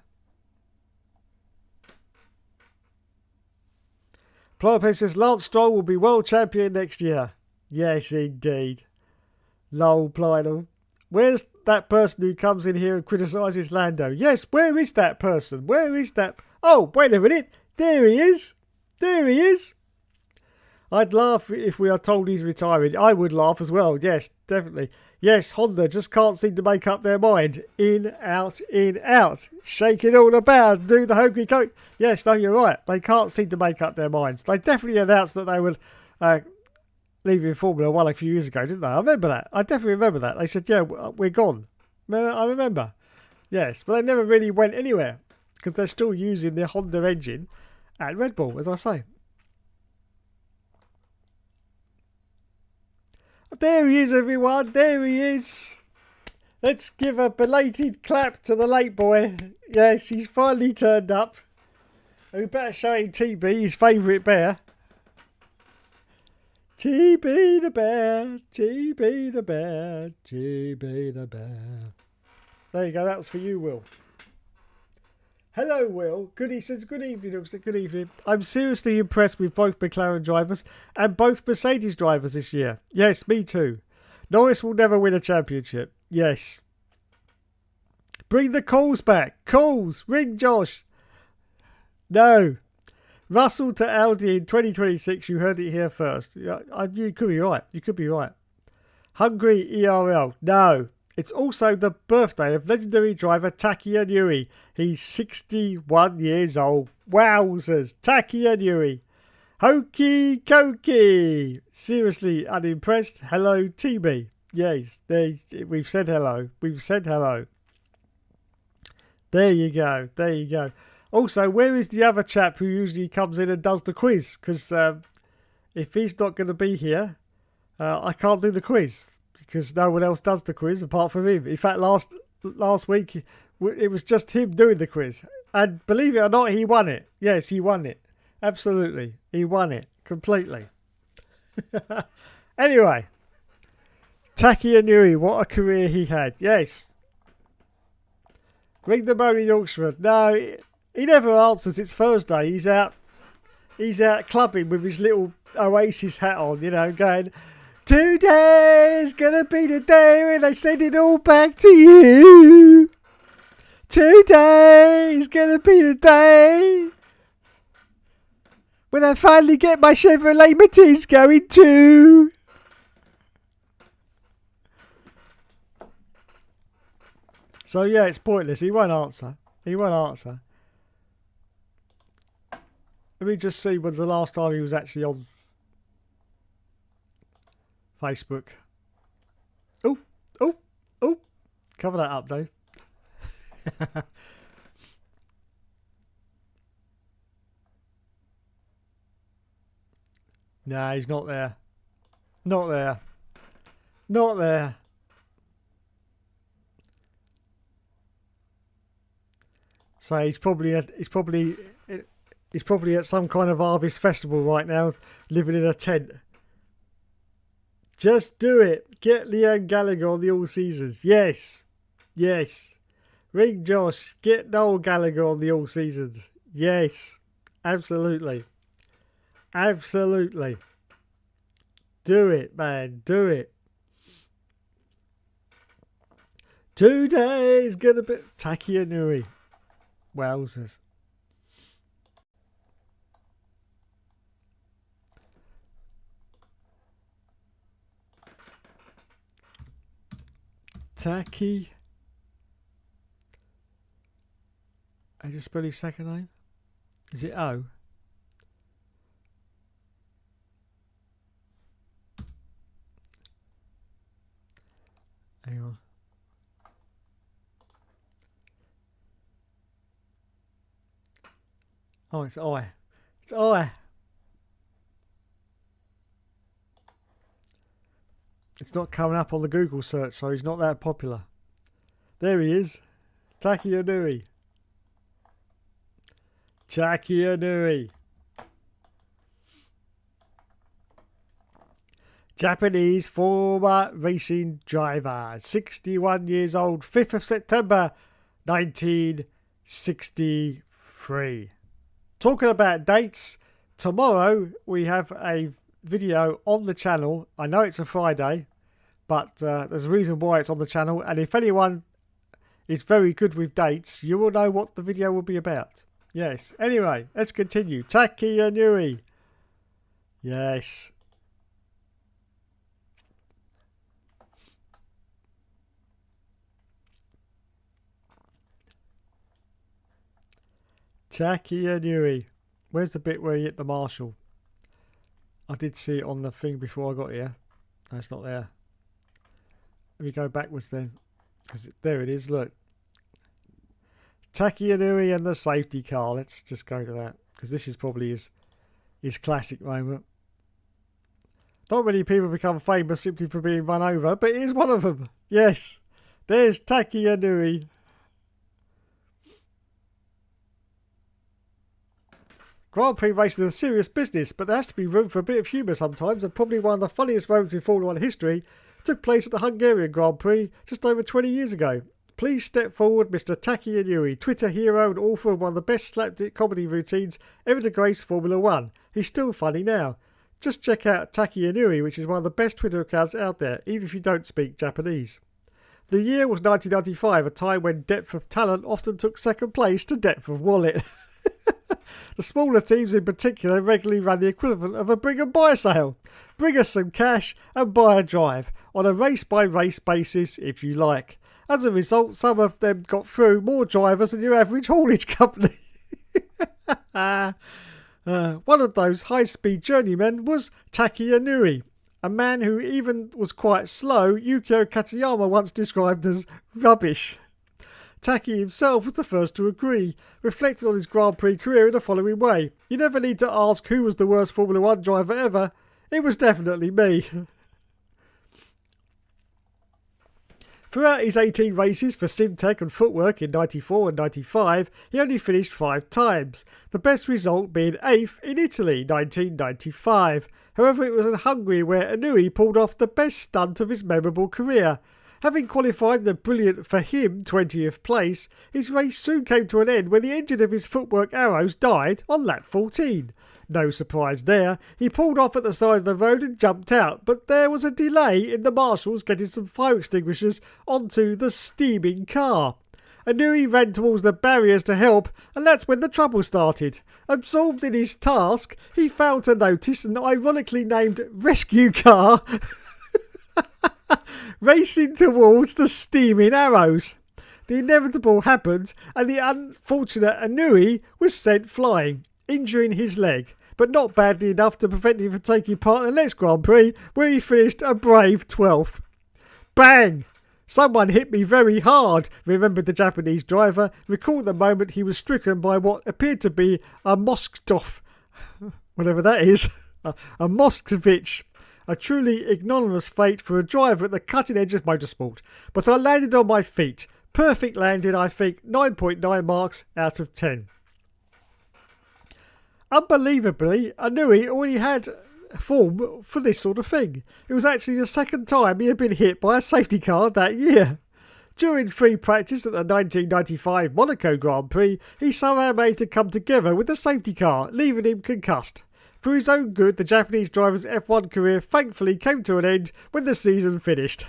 Plumper says Lance Stroll will be world champion next year. Yes, indeed. Lol, Plynel. Where's that person who comes in here and criticises Lando? Yes, where is that person? Where is that? Oh, wait a minute. There he is. There he is. I'd laugh if we are told he's retiring. I would laugh as well. Yes, definitely. Yes, Honda just can't seem to make up their mind. In, out, shake it all about, do the hokey coke. Yes, no, you're right. They can't seem to make up their minds. They definitely announced that they would leave in Formula 1 a few years ago, didn't they? I remember that. I definitely remember that. They said, yeah, we're gone. I remember. Yes, but they never really went anywhere because they're still using the Honda engine at Red Bull, as I say. There he is, everyone. There he is. Let's give a belated clap to the late boy. Yes, he's finally turned up. We better show him TB, his favourite bear. TB the bear, TB the bear, TB the bear. There you go, that was for you, Will. Hello, Will. Good evening, Hookster. Good evening. I'm seriously impressed with both McLaren drivers and both Mercedes drivers this year. Yes, me too. Norris will never win a championship. Yes. Bring the calls back. Calls. Ring Josh. No. Russell to Audi in 2026. You heard it here first. You could be right. You could be right. Hungry ERL. No. It's also the birthday of legendary driver Takia NEWEY. He's 61 years old. Wowzers. Takia NEWEY. Hokey cokey. Seriously unimpressed. Hello, TB. Yes, we've said hello. We've said hello. There you go. There you go. Also, where is the other chap who usually comes in and does the quiz? Because if he's not going to be here, I can't do the quiz. Because no one else does the quiz apart from him. In fact, last week, it was just him doing the quiz. And believe it or not, he won it. Yes, he won it. Absolutely. He won it. Completely. Anyway. Takia NEWEY, what a career he had. Yes. Ring the moaning Yorkshireman. No, he never answers. It's Thursday. He's out clubbing with his little Oasis hat on, you know, going... Today's gonna be the day when I send it all back to you. Today's gonna be the day when I finally get my Chevrolet Matiz going too. So yeah, it's pointless. He won't answer. He won't answer. Let me just see when the last time he was actually on Facebook. Oh. Cover that up, Dave. Nah, he's not there. Not there. Not there. So he's probably at some kind of harvest festival right now, living in a tent. Just do it. Get Liam Gallagher on the All Seasons. Yes. Yes. Ring Josh. Get Noel Gallagher on the All Seasons. Yes. Absolutely. Absolutely. Do it, man. Do it. Today's gonna be Takia NEWEY. Wowzers. Taki. I just spell his second name. Is it O? Hang on. Oh, it's I. It's I. It's not coming up on the Google search, so he's not that popular. There he is. Takia NEWEY. Takia NEWEY. Japanese former racing driver. 61 years old. 5th of September 1963. Talking about dates, tomorrow we have a video on the channel. I know it's a Friday, but there's a reason why it's on the channel, and if anyone is very good with dates, you will know what the video will be about. Yes. Anyway, let's continue. Takia NEWEY. Yes. Taki and NEWEY. Where's the bit where you hit the marshal? I did see it on the thing before I got here. No, it's not there. Let me go backwards then. Because there it is, look. Taki and NEWEY and the safety car. Let's just go to that. Because this is probably his classic moment. Not many people become famous simply for being run over, but it is one of them. Yes. There's Taki and NEWEY. Grand Prix racing is a serious business, but there has to be room for a bit of humour sometimes, and probably one of the funniest moments in Formula 1 history took place at the Hungarian Grand Prix just over 20 years ago. Please step forward, Mr. Taki and NEWEY, Twitter hero and author of one of the best slapstick comedy routines ever to grace Formula 1. He's still funny now. Just check out Taki and NEWEY, which is one of the best Twitter accounts out there, even if you don't speak Japanese. The year was 1995, a time when depth of talent often took second place to depth of wallet. The smaller teams in particular regularly ran the equivalent of a bring and buy sale. Bring us some cash and buy a drive, on a race-by-race basis if you like. As a result, some of them got through more drivers than your average haulage company. One of those high-speed journeymen was Taki and NEWEY, a man who even was quite slow. Yukio Katayama once described as rubbish. Taki himself was the first to agree, reflecting on his Grand Prix career in the following way. You never need to ask who was the worst Formula 1 driver ever. It was definitely me. Throughout his 18 races for Simtech and Footwork in 94 and 95, he only finished 5 times, the best result being 8th in Italy 1995. However, it was in Hungary where NEWEY pulled off the best stunt of his memorable career. Having qualified in the brilliant, for him, 20th place, his race soon came to an end when the engine of his Footwork Arrows died on lap 14. No surprise there, he pulled off at the side of the road and jumped out, but there was a delay in the marshals getting some fire extinguishers onto the steaming car. NEWEY ran towards the barriers to help, and that's when the trouble started. Absorbed in his task, he failed to notice an ironically named rescue car racing towards the steaming arrows. The inevitable happened, and the unfortunate NEWEY was sent flying, injuring his leg, but not badly enough to prevent him from taking part in the next Grand Prix, where he finished a brave 12th. Bang! Someone hit me very hard, remembered the Japanese driver, recalled the moment he was stricken by what appeared to be a Moskov, whatever that is, a Moskovich. A truly ignominious fate for a driver at the cutting edge of motorsport. But I landed on my feet. Perfect landing, I think. 9.9 marks out of 10. Unbelievably, NEWEY already had form for this sort of thing. It was actually the second time he had been hit by a safety car that year. During free practice at the 1995 Monaco Grand Prix, he somehow managed to come together with the safety car, leaving him concussed. For his own good, the Japanese driver's F1 career thankfully came to an end when the season finished.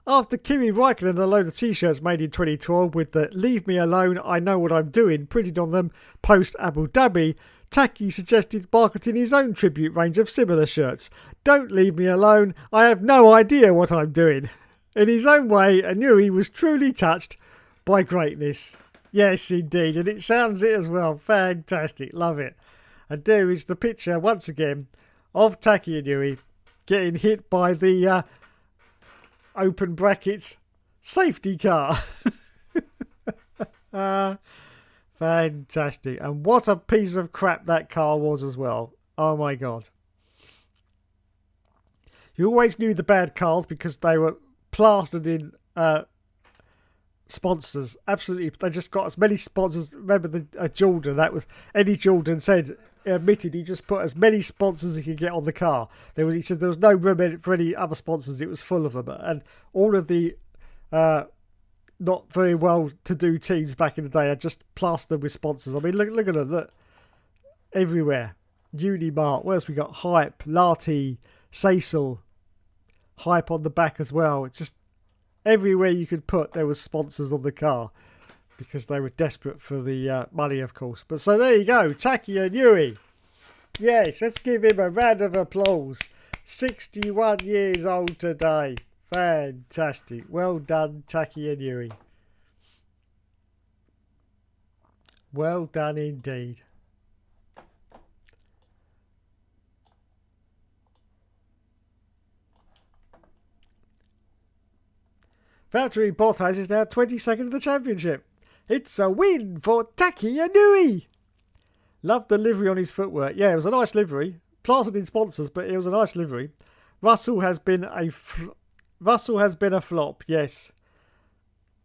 After Kimi Räikkönen and a load of t-shirts made in 2012 with the "Leave me alone, I know what I'm doing" printed on them post Abu Dhabi, Taki suggested marketing his own tribute range of similar shirts. Don't leave me alone, I have no idea what I'm doing. In his own way, NEWEY was truly touched by greatness. Yes, indeed, and it sounds it as well. Fantastic, love it. And there is the picture, once again, of Taki and NEWEY getting hit by the, open brackets, safety car. Fantastic. And what a piece of crap that car was as well. Oh my God. You always knew the bad cars because they were plastered in sponsors. Absolutely. They just got as many sponsors. Remember the Jordan, that was Eddie Jordan said, admitted he just put as many sponsors as he could get on the car. He said there was no room for any other sponsors. It was full of them. And all of the not very well-to-do teams back in the day are just plastered with sponsors. I mean, look at them. Look. Everywhere. Unimart. What else we got? Hype, Lati, Cecil. Hype on the back as well. It's just everywhere you could put, there was sponsors on the car. because they were desperate for the money, of course. But so there you go, Taki and NEWEY. Yes, let's give him a round of applause. 61 years old today. Fantastic. Well done, Taki and NEWEY. Well done indeed. Valtteri Bottas is now 22nd in the championship. It's a win for Taki and NEWEY. Loved the livery on his footwork. Yeah, it was a nice livery. Plastered in sponsors, but it was a nice livery. Russell has been a flop, yes.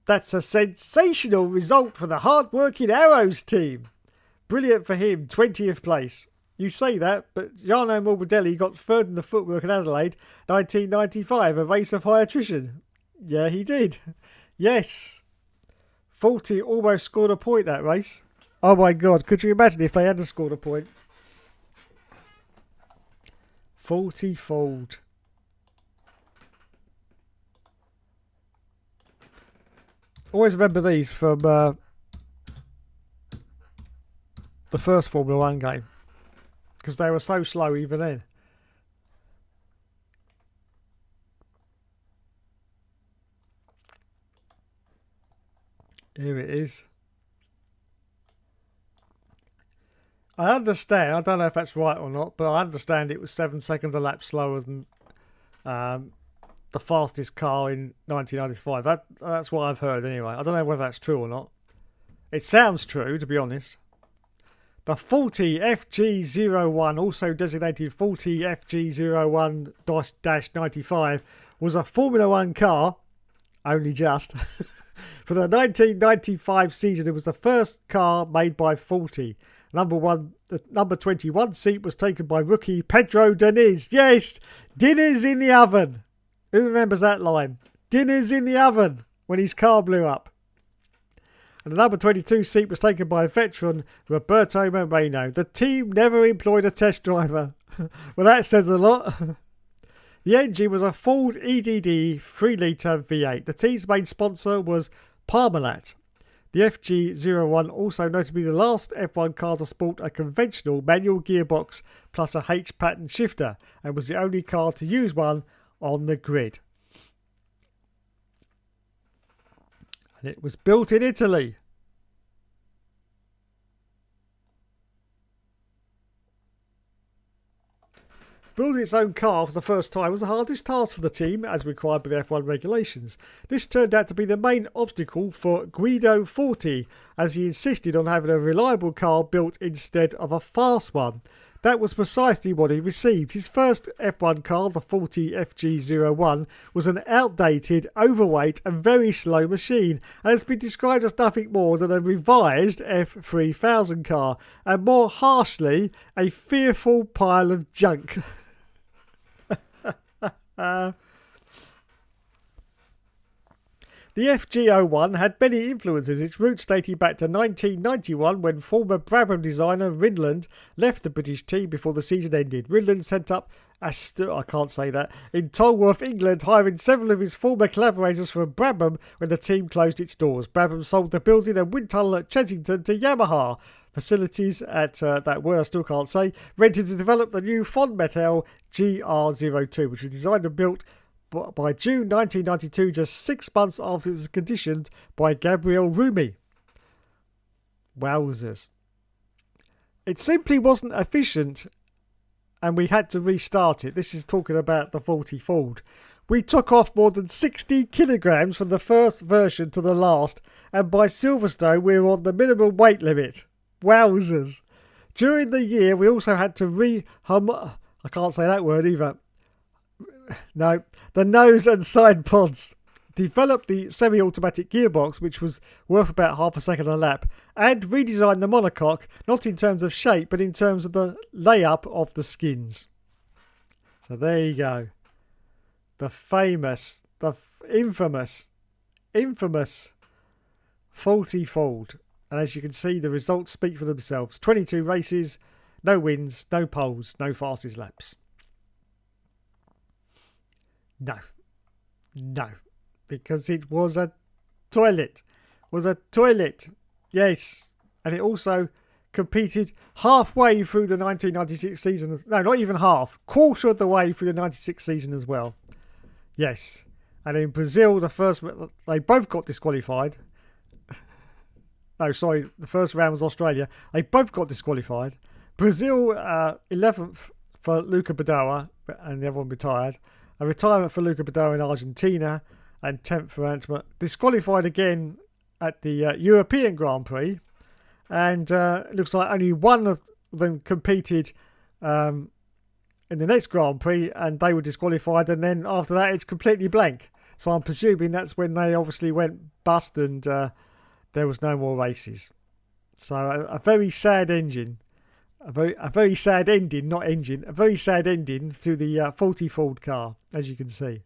That's a sensational result for the hard-working Arrows team. Brilliant for him, 20th place. You say that, but Jarno Morbidelli got third in the footwork in Adelaide, 1995, a race of high attrition. Yeah, he did. Yes. 40 almost scored a point that race. Oh my God, could you imagine if they hadn't scored a point? 40-fold. Always remember these from the first Formula 1 game, because they were so slow even then. Here it is. I understand, I don't know if that's right or not, but I understand it was 7 seconds a lap slower than the fastest car in 1995. That's what I've heard anyway. I don't know whether that's true or not. It sounds true, to be honest. The 40FG01, also designated 40FG01-95, was a Formula 1 car, only just, for the 1995 season. It was the first car made by 40. The number 21 seat was taken by rookie Pedro Diniz. Yes, dinner's in the oven. Who remembers that line? Dinner's in the oven, when his car blew up. And the number 22 seat was taken by veteran Roberto Moreno. The team never employed a test driver. Well, that says a lot. The engine was a Ford EDD 3-litre V8. The team's main sponsor was Parmalat. The FG01 also noted to be the last F1 car to sport a conventional manual gearbox plus a H-pattern shifter, and was the only car to use one on the grid. And it was built in Italy. Building its own car for the first time was the hardest task for the team, as required by the F1 regulations. This turned out to be the main obstacle for Guido Forti, as he insisted on having a reliable car built instead of a fast one. That was precisely what he received. His first F1 car, the 40 FG01, was an outdated, overweight and very slow machine, and has been described as nothing more than a revised F3000 car, and more harshly, a fearful pile of junk. The FG01 had many influences, its roots dating back to 1991, when former Brabham designer Rindland left the British team before the season ended. Rindland set up I can't say that, in Tolworth, England, hiring several of his former collaborators from Brabham when the team closed its doors. Brabham sold the building and wind tunnel at Chessington to Yamaha. Facilities at that word I still can't say, rented to develop the new Fondmetal GR02, which was designed and built by June 1992, just 6 months after it was commissioned by Gabriel Rumi. Wowzers. It simply wasn't efficient, and we had to restart it. This is talking about the 40 Ford. We took off more than 60 kilograms from the first version to the last, and by Silverstone we were on the minimum weight limit. Wowzers. During the year we also had to I can't say that word either. No, the nose and side pods. Developed the semi-automatic gearbox, which was worth about half a second a lap, and redesigned the monocoque, not in terms of shape, but in terms of the layup of the skins. So there you go. The famous, the infamous 40 Ford. And as you can see, the results speak for themselves. 22 races, no wins, no poles, no fastest laps. No, because it was a toilet. was a toilet. Yes. And it also competed halfway through the 1996 season. No, not even half. Quarter of the way through the 96 season as well. Yes. And in Brazil, they both got disqualified. No, sorry, the first round was Australia. They both got disqualified. Brazil, 11th for Luca Badoa, and the other one retired. A retirement for Luca Badoa in Argentina, and 10th for Antwerp. Disqualified again at the European Grand Prix. And it looks like only one of them competed in the next Grand Prix, and they were disqualified. And then after that, it's completely blank. So I'm presuming that's when they obviously went bust and there was no more races. So a very sad engine. A very sad ending, not engine. A very sad ending to the 40 Ford car, as you can see.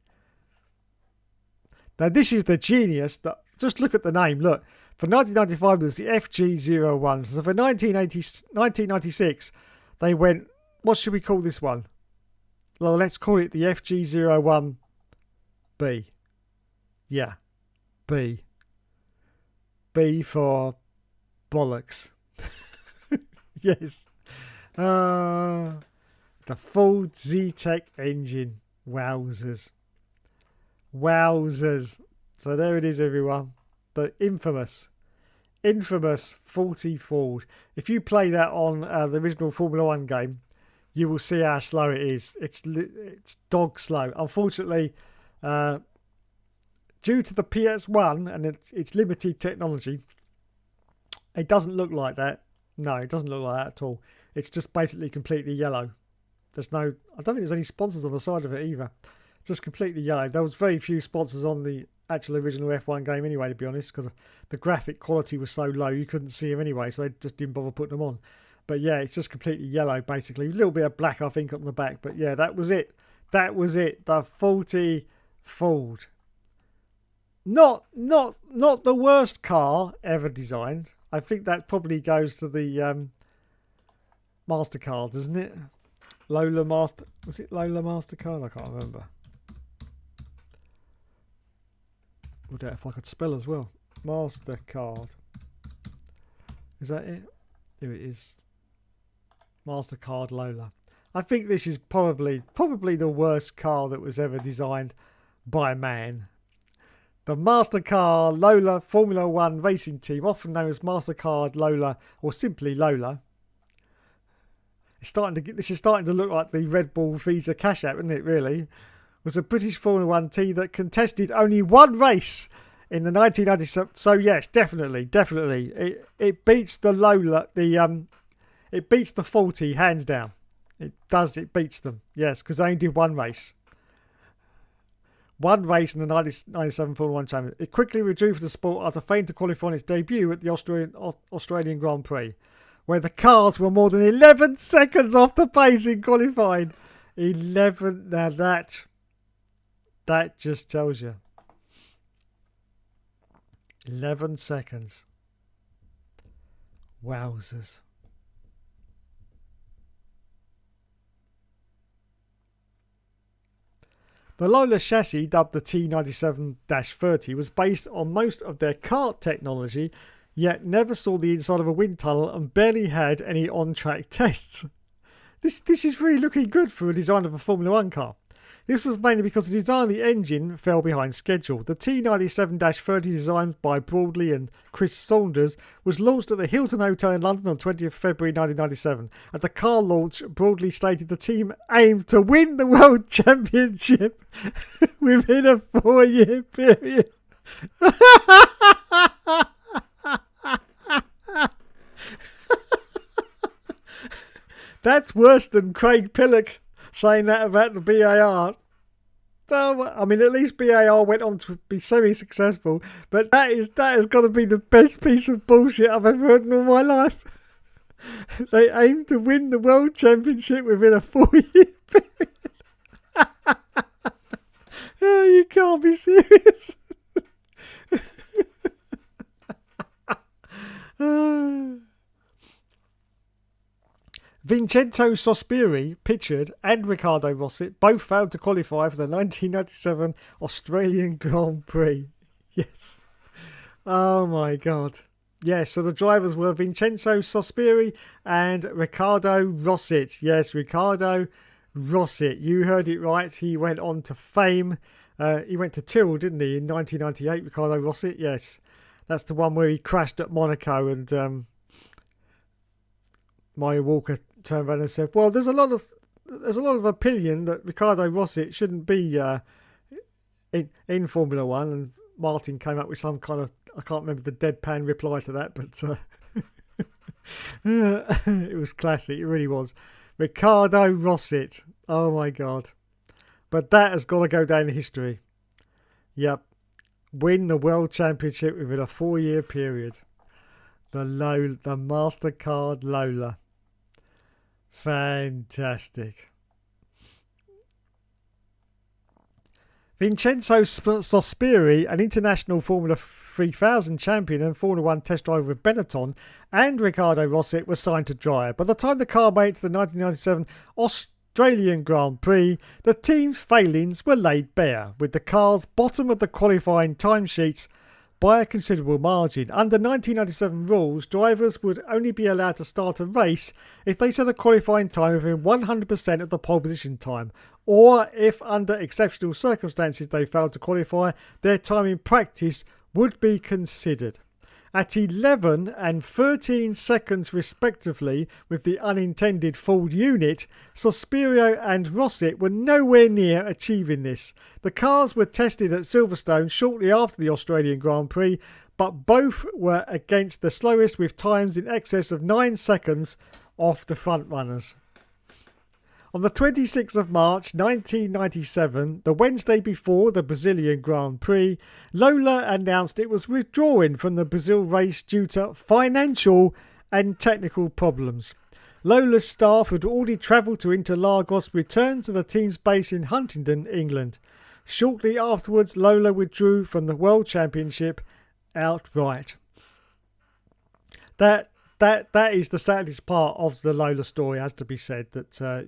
Now, this is the genius. Just look at the name. Look, for 1995, it was the FG01. So for 1996, they went, what should we call this one? Well, let's call it the FG01B. Yeah, B. B for bollocks. Yes. The Ford Z-Tech engine. Wowzers. Wowzers. So there it is, everyone. The infamous 40 Ford. If you play that on the original Formula 1 game, you will see how slow it is. It's dog slow. Unfortunately, due to the PS1 and its limited technology, it doesn't look like that. No, it doesn't look like that at all. It's just basically completely yellow. I don't think there's any sponsors on the side of it either. It's just completely yellow. There was very few sponsors on the actual original F1 game anyway, to be honest, because the graphic quality was so low you couldn't see them anyway, so they just didn't bother putting them on. But yeah, it's just completely yellow basically. A little bit of black, I think, on the back. But yeah, that was it. That was it. The 40 Ford. Not the worst car ever designed. I think that probably goes to the MasterCard, doesn't it? Was it Lola MasterCard? I can't remember. I doubt if I could spell as well. MasterCard. Is that it? Here it is. MasterCard Lola. I think this is probably the worst car that was ever designed by man. The MasterCard Lola Formula 1 racing team, often known as MasterCard Lola or simply Lola. This is starting to look like the Red Bull Visa Cash App, isn't it, really? Was a British Formula 1 team that contested only one race in the 1997. So yes, definitely. It beats the Lola, it beats the 40 hands down. It beats them. Yes, because they only did one race. One race in the 1997 Formula 1 Championship. It quickly withdrew from the sport after failing to qualify on its debut at the Australian Grand Prix, where the cars were more than 11 seconds off the pace in qualifying. 11. Now that just tells you. 11 seconds. Wowzers. The Lola chassis, dubbed the T97-30, was based on most of their kart technology, yet never saw the inside of a wind tunnel and barely had any on-track tests. This is really looking good for a design of a Formula 1 car. This was mainly because the design of the engine fell behind schedule. The T97-30, designed by Broadley and Chris Saunders, was launched at the Hilton Hotel in London on 20th February 1997. At the car launch, Broadley stated the team aimed to win the World Championship within a 4-year period. That's worse than Craig Pillock saying that about the BAR. I mean, at least BAR went on to be semi-successful, but that has got to be the best piece of bullshit I've ever heard in all my life. They aim to win the World Championship within a 4-year period. Oh, you can't be serious. Vincenzo Sospiri, Pitchard and Riccardo Rosset both failed to qualify for the 1997 Australian Grand Prix. Yes. Oh my God. Yes, so the drivers were Vincenzo Sospiri and Riccardo Rossit. Yes, Riccardo Rossit. You heard it right. He went on to fame. He went to Tyrrell, didn't he, in 1998, Riccardo Rossit? Yes. That's the one where he crashed at Monaco and Mario Walker turned around and said, well, there's a lot of opinion that Riccardo Rossit shouldn't be in Formula One, and Martin came up with some kind of, I can't remember the deadpan reply to that, but it was classic. It really was. Riccardo Rossit. Oh my God. But that has got to go down in history. Yep. Win the World Championship within a 4-year period. The MasterCard Lola. Fantastic. Vincenzo Sospiri, an international Formula 3000 champion and Formula 1 test driver with Benetton, and Riccardo Rossit were signed to drive. By the time the car made it to the 1997 Australian Grand Prix, the team's failings were laid bare, with the cars bottom of the qualifying timesheets by a considerable margin. Under 1997 rules, drivers would only be allowed to start a race if they set a qualifying time within 100% of the pole position time, or if under exceptional circumstances they failed to qualify, their time in practice would be considered. At 11 and 13 seconds respectively with the unintended Ford unit, Sospirio and Rossit were nowhere near achieving this. The cars were tested at Silverstone shortly after the Australian Grand Prix, but both were against the slowest with times in excess of 9 seconds off the front runners. On the 26th of March 1997, the Wednesday before the Brazilian Grand Prix, Lola announced it was withdrawing from the Brazil race due to financial and technical problems. Lola's staff had already travelled to Interlagos, returned to the team's base in Huntingdon, England. Shortly afterwards, Lola withdrew from the World Championship outright. That is the saddest part of the Lola story, has to be said. That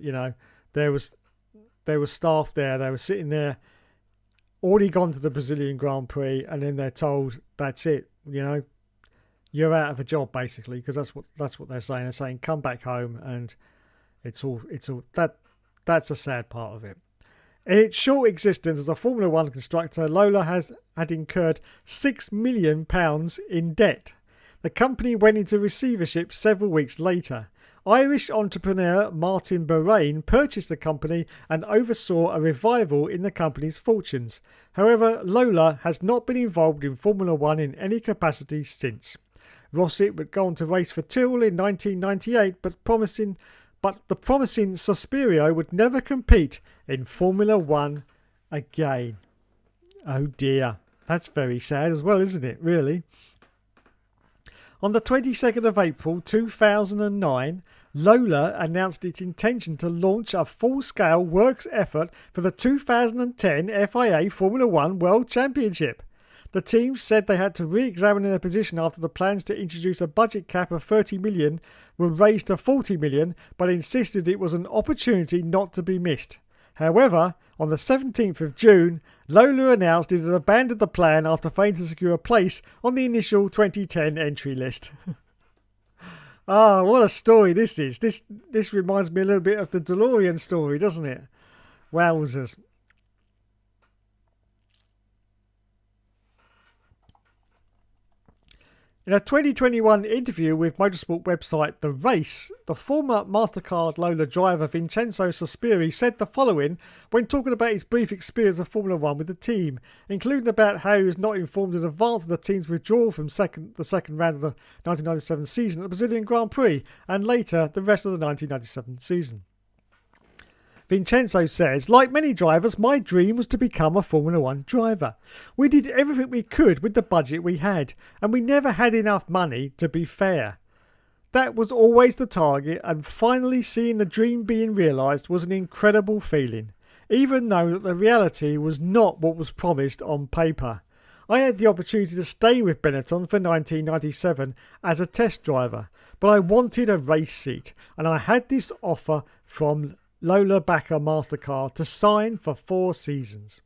there was staff there. They were sitting there, already gone to the Brazilian Grand Prix, and then they're told that's it. You're out of a job basically, because that's what they're saying. They're saying come back home, and it's all that's a sad part of it. In its short existence as a Formula One constructor, Lola had incurred £6 million in debt. The company went into receivership several weeks later. Irish entrepreneur Martin Bahrain purchased the company and oversaw a revival in the company's fortunes. However, Lola has not been involved in Formula One in any capacity since. Rossit would go on to race for Tyrrell in 1998, but the promising Sospirio would never compete in Formula One again. Oh dear, that's very sad as well, isn't it, really? On the 22nd of April 2009, Lola announced its intention to launch a full-scale works effort for the 2010 FIA Formula One World Championship. The team said they had to re-examine their position after the plans to introduce a budget cap of 30 million were raised to 40 million, but insisted it was an opportunity not to be missed. However, on the 17th of June, Lola announced it had abandoned the plan after failing to secure a place on the initial 2010 entry list. Ah, what a story this is. This reminds me a little bit of the DeLorean story, doesn't it? Wowzers. In a 2021 interview with motorsport website The Race, the former MasterCard Lola driver Vincenzo Sospiri said the following when talking about his brief experience of Formula One with the team, including about how he was not informed in advance of the team's withdrawal from the second round of the 1997 season at the Brazilian Grand Prix, and later the rest of the 1997 season. Vincenzo says, like many drivers, my dream was to become a Formula One driver. We did everything we could with the budget we had, and we never had enough money to be fair. That was always the target, and finally seeing the dream being realised was an incredible feeling, even though the reality was not what was promised on paper. I had the opportunity to stay with Benetton for 1997 as a test driver, but I wanted a race seat, and I had this offer from Lola backer MasterCard to sign for 4 seasons.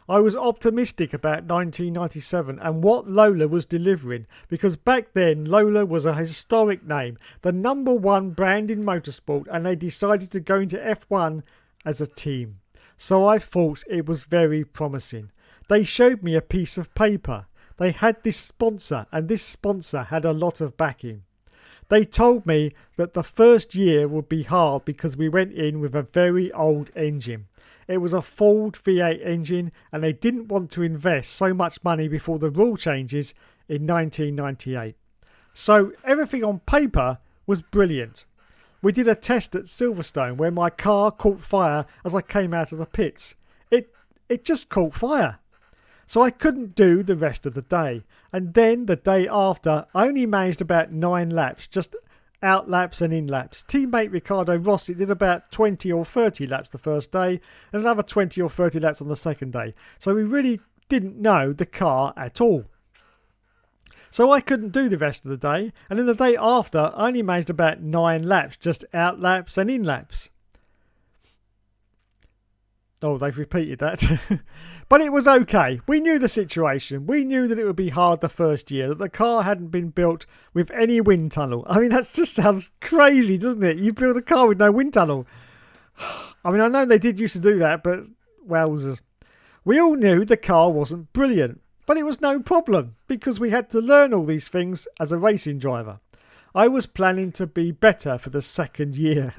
I was optimistic about 1997 and what Lola was delivering, because back then Lola was a historic name, the #1 brand in motorsport, and they decided to go into F1 as a team. So I thought it was very promising. They showed me a piece of paper. They had this sponsor, and this sponsor had a lot of backing. They told me that the first year would be hard because we went in with a very old engine. It was a Ford V8 engine, and they didn't want to invest so much money before the rule changes in 1998. So everything on paper was brilliant. We did a test at Silverstone where my car caught fire as I came out of the pits. It just caught fire. So I couldn't do the rest of the day. And then the day after, I only managed about 9 laps, just out laps and in laps. Teammate Ricardo Rossi did about 20 or 30 laps the first day and another 20 or 30 laps on the second day. So we really didn't know the car at all. So I couldn't do the rest of the day. And then the day after, I only managed about 9 laps, just out laps and in laps. Oh, they've repeated that. But it was okay. We knew the situation. We knew that it would be hard the first year, that the car hadn't been built with any wind tunnel. I mean, that just sounds crazy, doesn't it? You build a car with no wind tunnel. I mean, I know they did used to do that, but wowzers. We all knew the car wasn't brilliant, but it was no problem because we had to learn all these things as a racing driver. I was planning to be better for the second year.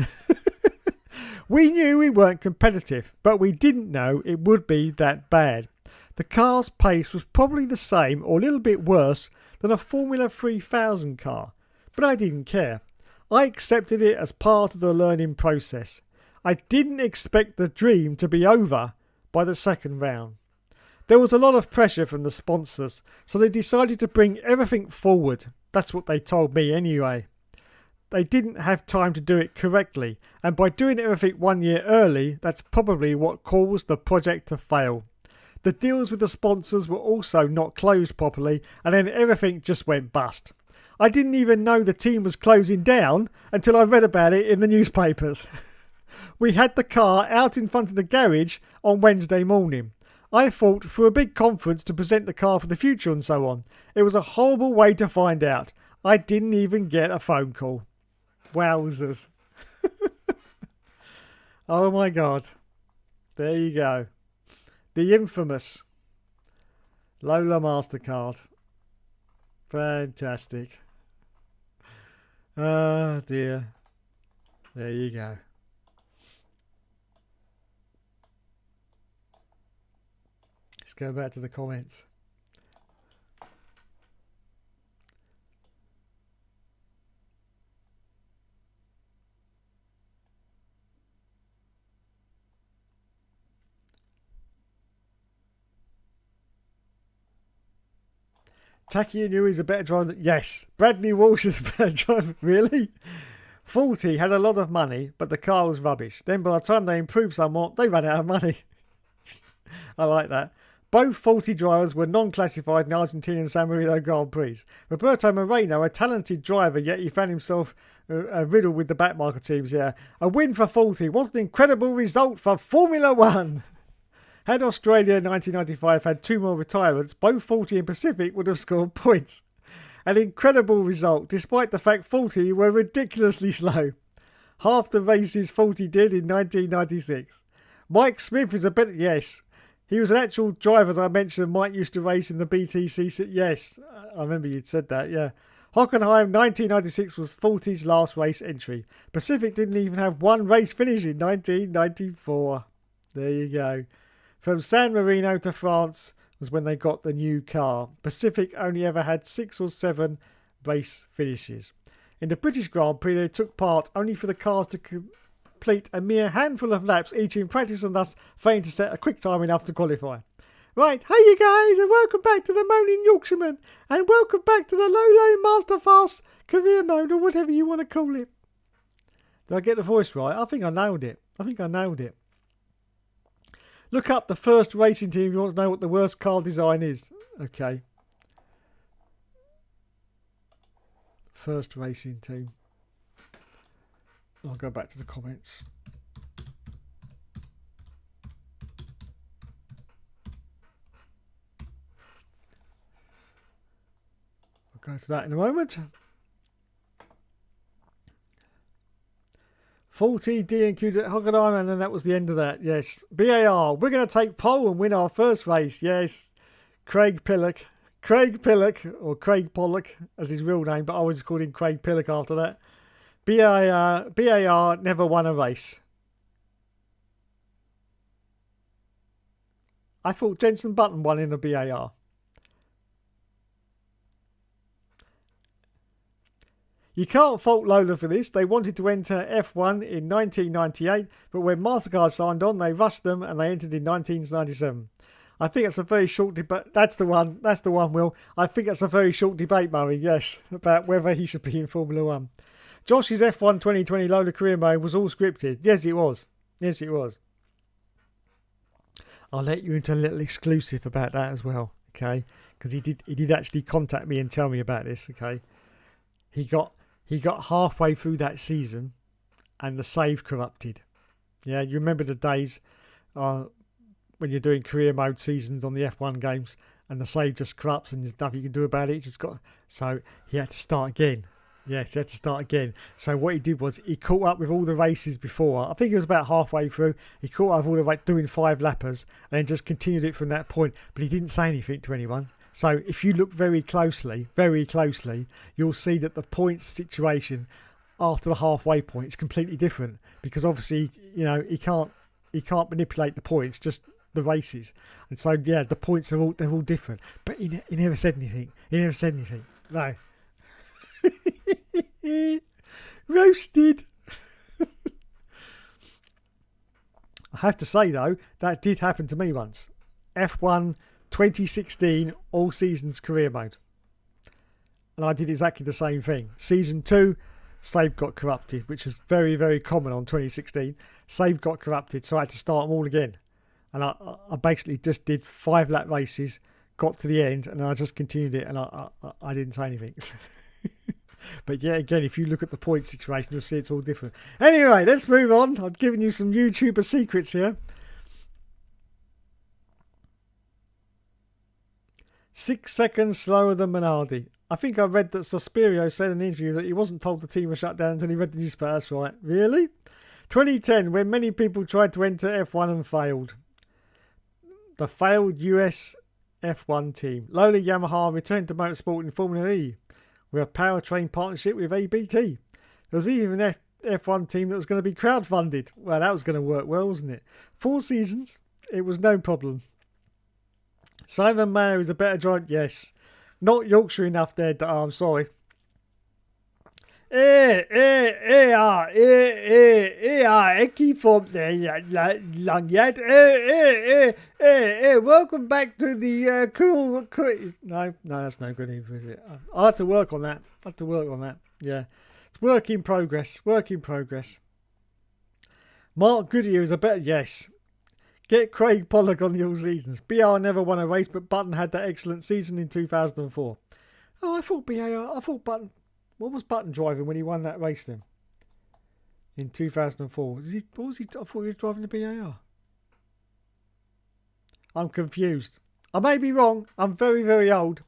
We knew we weren't competitive, but we didn't know it would be that bad. The car's pace was probably the same or a little bit worse than a Formula 3000 car, but I didn't care. I accepted it as part of the learning process. I didn't expect the dream to be over by the second round. There was a lot of pressure from the sponsors, so they decided to bring everything forward. That's what they told me anyway. They didn't have time to do it correctly, and by doing everything 1 year early, that's probably what caused the project to fail. The deals with the sponsors were also not closed properly, and then everything just went bust. I didn't even know the team was closing down until I read about it in the newspapers. We had the car out in front of the garage on Wednesday morning. I thought for a big conference to present the car for the future and so on. It was a horrible way to find out. I didn't even get a phone call. Wowzers. Oh my god. There you go. The infamous Lola MasterCard. Fantastic. Oh dear. There you go. Let's go back to the comments. Taki Inouye is a better driver than... Yes, Bradley Walsh is a better driver. Really? Faulty had a lot of money, but the car was rubbish. Then by the time they improved somewhat, they ran out of money. I like that. Both faulty drivers were non-classified in Argentinian San Marino Grand Prix. Roberto Moreno, a talented driver, yet he found himself riddled with the backmarker teams. Yeah, a win for faulty. What an incredible result for Formula One. Had Australia in 1995 had 2 more retirements, both Faulty and Pacific would have scored points. An incredible result, despite the fact Faulty were ridiculously slow. Half the races Faulty did in 1996. Mike Smith is a better... Yes. He was an actual driver, as I mentioned. Mike used to race in the BTC... Yes, I remember you'd said that, yeah. Hockenheim 1996 was Faulty's last race entry. Pacific didn't even have 1 race finish in 1994. There you go. From San Marino to France was when they got the new car. Pacific only ever had 6 or 7 race finishes. In the British Grand Prix, they took part only for the cars to complete a mere handful of laps each in practice and thus failing to set a quick time enough to qualify. Right, hey you guys, and welcome back to the Moaning Yorkshireman, and welcome back to the Lolo Masterfast career mode, or whatever you want to call it. Did I get the voice right? I think I nailed it. Look up the first racing team if you want to know what the worst car design is. Okay. First racing team. I'll go back to the comments. go to that in a moment. 40 D&Q to Hockenheim, and then that was the end of that. Yes. BAR. We're going to take pole and win our first race. Yes. Craig Pillock, or Craig Pollock as his real name, but I was called him Craig Pillock after that. BAR never won a race. I thought Jenson Button won in a BAR. You can't fault Lola for this. They wanted to enter F1 in 1998, but when MasterCard signed on, they rushed them and they entered in 1997. I think it's a very short debate. That's the one, Will. I think it's a very short debate, Murray, yes, about whether he should be in Formula 1. Josh's F1 2020 Lola career mode was all scripted. Yes, it was. Yes, it was. I'll let you into a little exclusive about that as well, okay? Because he did actually contact me and tell me about this, okay? He got halfway through that season and the save corrupted. Yeah, you remember the days when you're doing career mode seasons on the F1 games and the save just corrupts and there's nothing you can do about it. So he had to start again. Yes, he had to start again. So what he did was he caught up with all the races before. I think he was about halfway through. He caught up with all the races, doing 5 lappers, and then just continued it from that point. But he didn't say anything to anyone. So if you look very closely, you'll see that the points situation after the halfway point is completely different, because obviously, you know, he can't manipulate the points, just the races. And so yeah, the points they're all different. But he never said anything. No. Roasted. I have to say though, that did happen to me once. F1 2016 all seasons career mode, and I did exactly the same thing. Season 2 save got corrupted, which was very, very common on 2016. Save got corrupted, so I had to start them all again, and I basically just did 5 lap races, got to the end, and I just continued it, and I didn't say anything. But yeah, again, if you look at the point situation, you'll see it's all different. Anyway, let's move on. I've given you some YouTuber secrets here. 6 seconds slower than Minardi. I think I read that Suspirio said in an interview that he wasn't told the team was shut down until he read the newspaper. That's right. Really? 2010, when many people tried to enter F1 and failed. The failed US F1 team. Lola Yamaha returned to motorsport in Formula E with a powertrain partnership with ABT. There was even an F1 team that was going to be crowdfunded. Well, that was going to work well, wasn't it? 4 seasons, it was no problem. Simon Mayer is a better driver. Yes. Not Yorkshire enough there. I'm sorry. Ekki from there. Welcome back to the cool. No, that's no good either, is it? I'll have to work on that. Yeah. It's work in progress. Mark Goodyear is a better. Yes. Get Craig Pollock on the all seasons. BR never won a race, but Button had that excellent season in 2004. Oh, I thought Button. What was Button driving when he won that race then? In 2004. What was he? I thought he was driving the BAR. I'm confused. I may be wrong. I'm very, very old.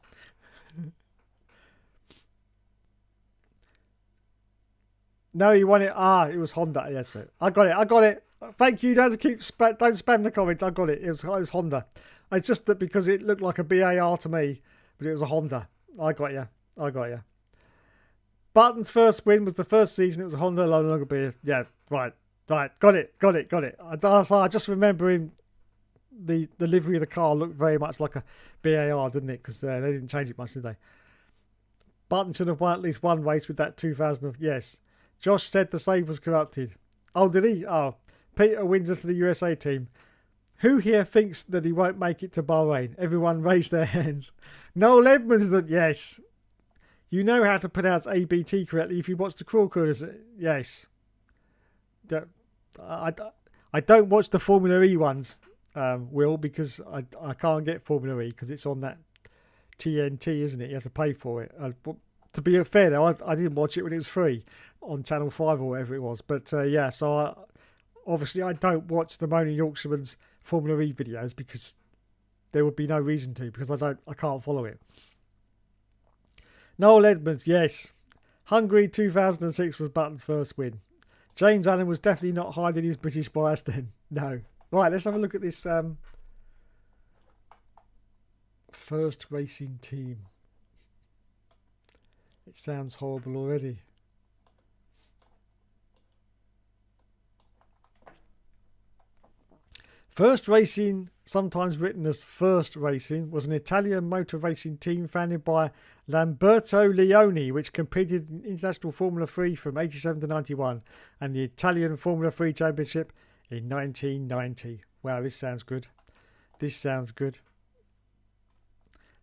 No, he won it. It was Honda. Yes, sir. I got it. Thank you. Don't spam the comments. I got it. It was Honda. It's just that because it looked like a BAR to me, but it was a Honda. I got you. Button's first win was the first season. It was a Honda, no longer be. Yeah, right. Got it. I just remembering the livery of the car looked very much like a BAR, didn't it? Because they didn't change it much, did they? Button should have won at least one race with that 2000. Yes. Josh said the save was corrupted. Oh, did he? Oh. Peter Windsor to the USA team. Who here thinks that he won't make it to Bahrain? Everyone raised their hands. Noel Edmonds, yes. You know how to pronounce ABT correctly if you watch the Crawl Coolers. Yes. I don't watch the Formula E ones, Will, because I can't get Formula E because it's on that TNT, isn't it? You have to pay for it. To be fair, though, I didn't watch it when it was free on Channel 5 or whatever it was. But yeah, so obviously I don't watch the Moaning Yorkshireman's Formula E videos because there would be no reason to, because I can't follow it. Noel Edmonds, yes. Hungary 2006 was Button's first win. James Allen was definitely not hiding his British bias then. No. Right, let's have a look at this first racing team. It sounds horrible already. First Racing, sometimes written as First Racing, was an Italian motor racing team founded by Lamberto Leoni, which competed in International Formula 3 from 87 to 91 and the Italian Formula 3 Championship in 1990. Wow, this sounds good. This sounds good.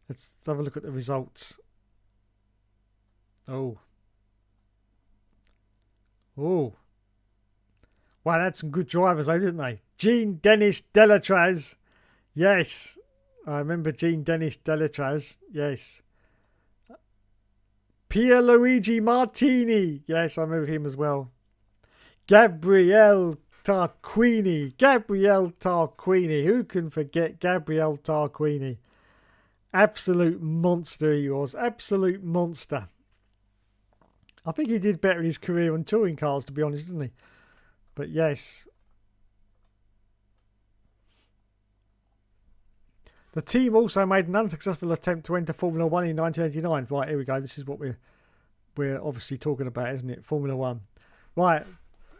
Let's have a look at the results. Oh. Oh. Wow, that's some good drivers, though, didn't they? Jean-Denis Delatraz. Yes. I remember Jean-Denis Delatraz. Yes. Pierluigi Martini. Yes, I remember him as well. Gabriele Tarquini. Gabriele Tarquini. Who can forget Gabriele Tarquini? Absolute monster he was. Absolute monster. I think he did better in his career on touring cars, to be honest, didn't he? But yes. The team also made an unsuccessful attempt to enter Formula 1 in 1989. Right, here we go. This is what we're obviously talking about, isn't it? Formula 1. Right.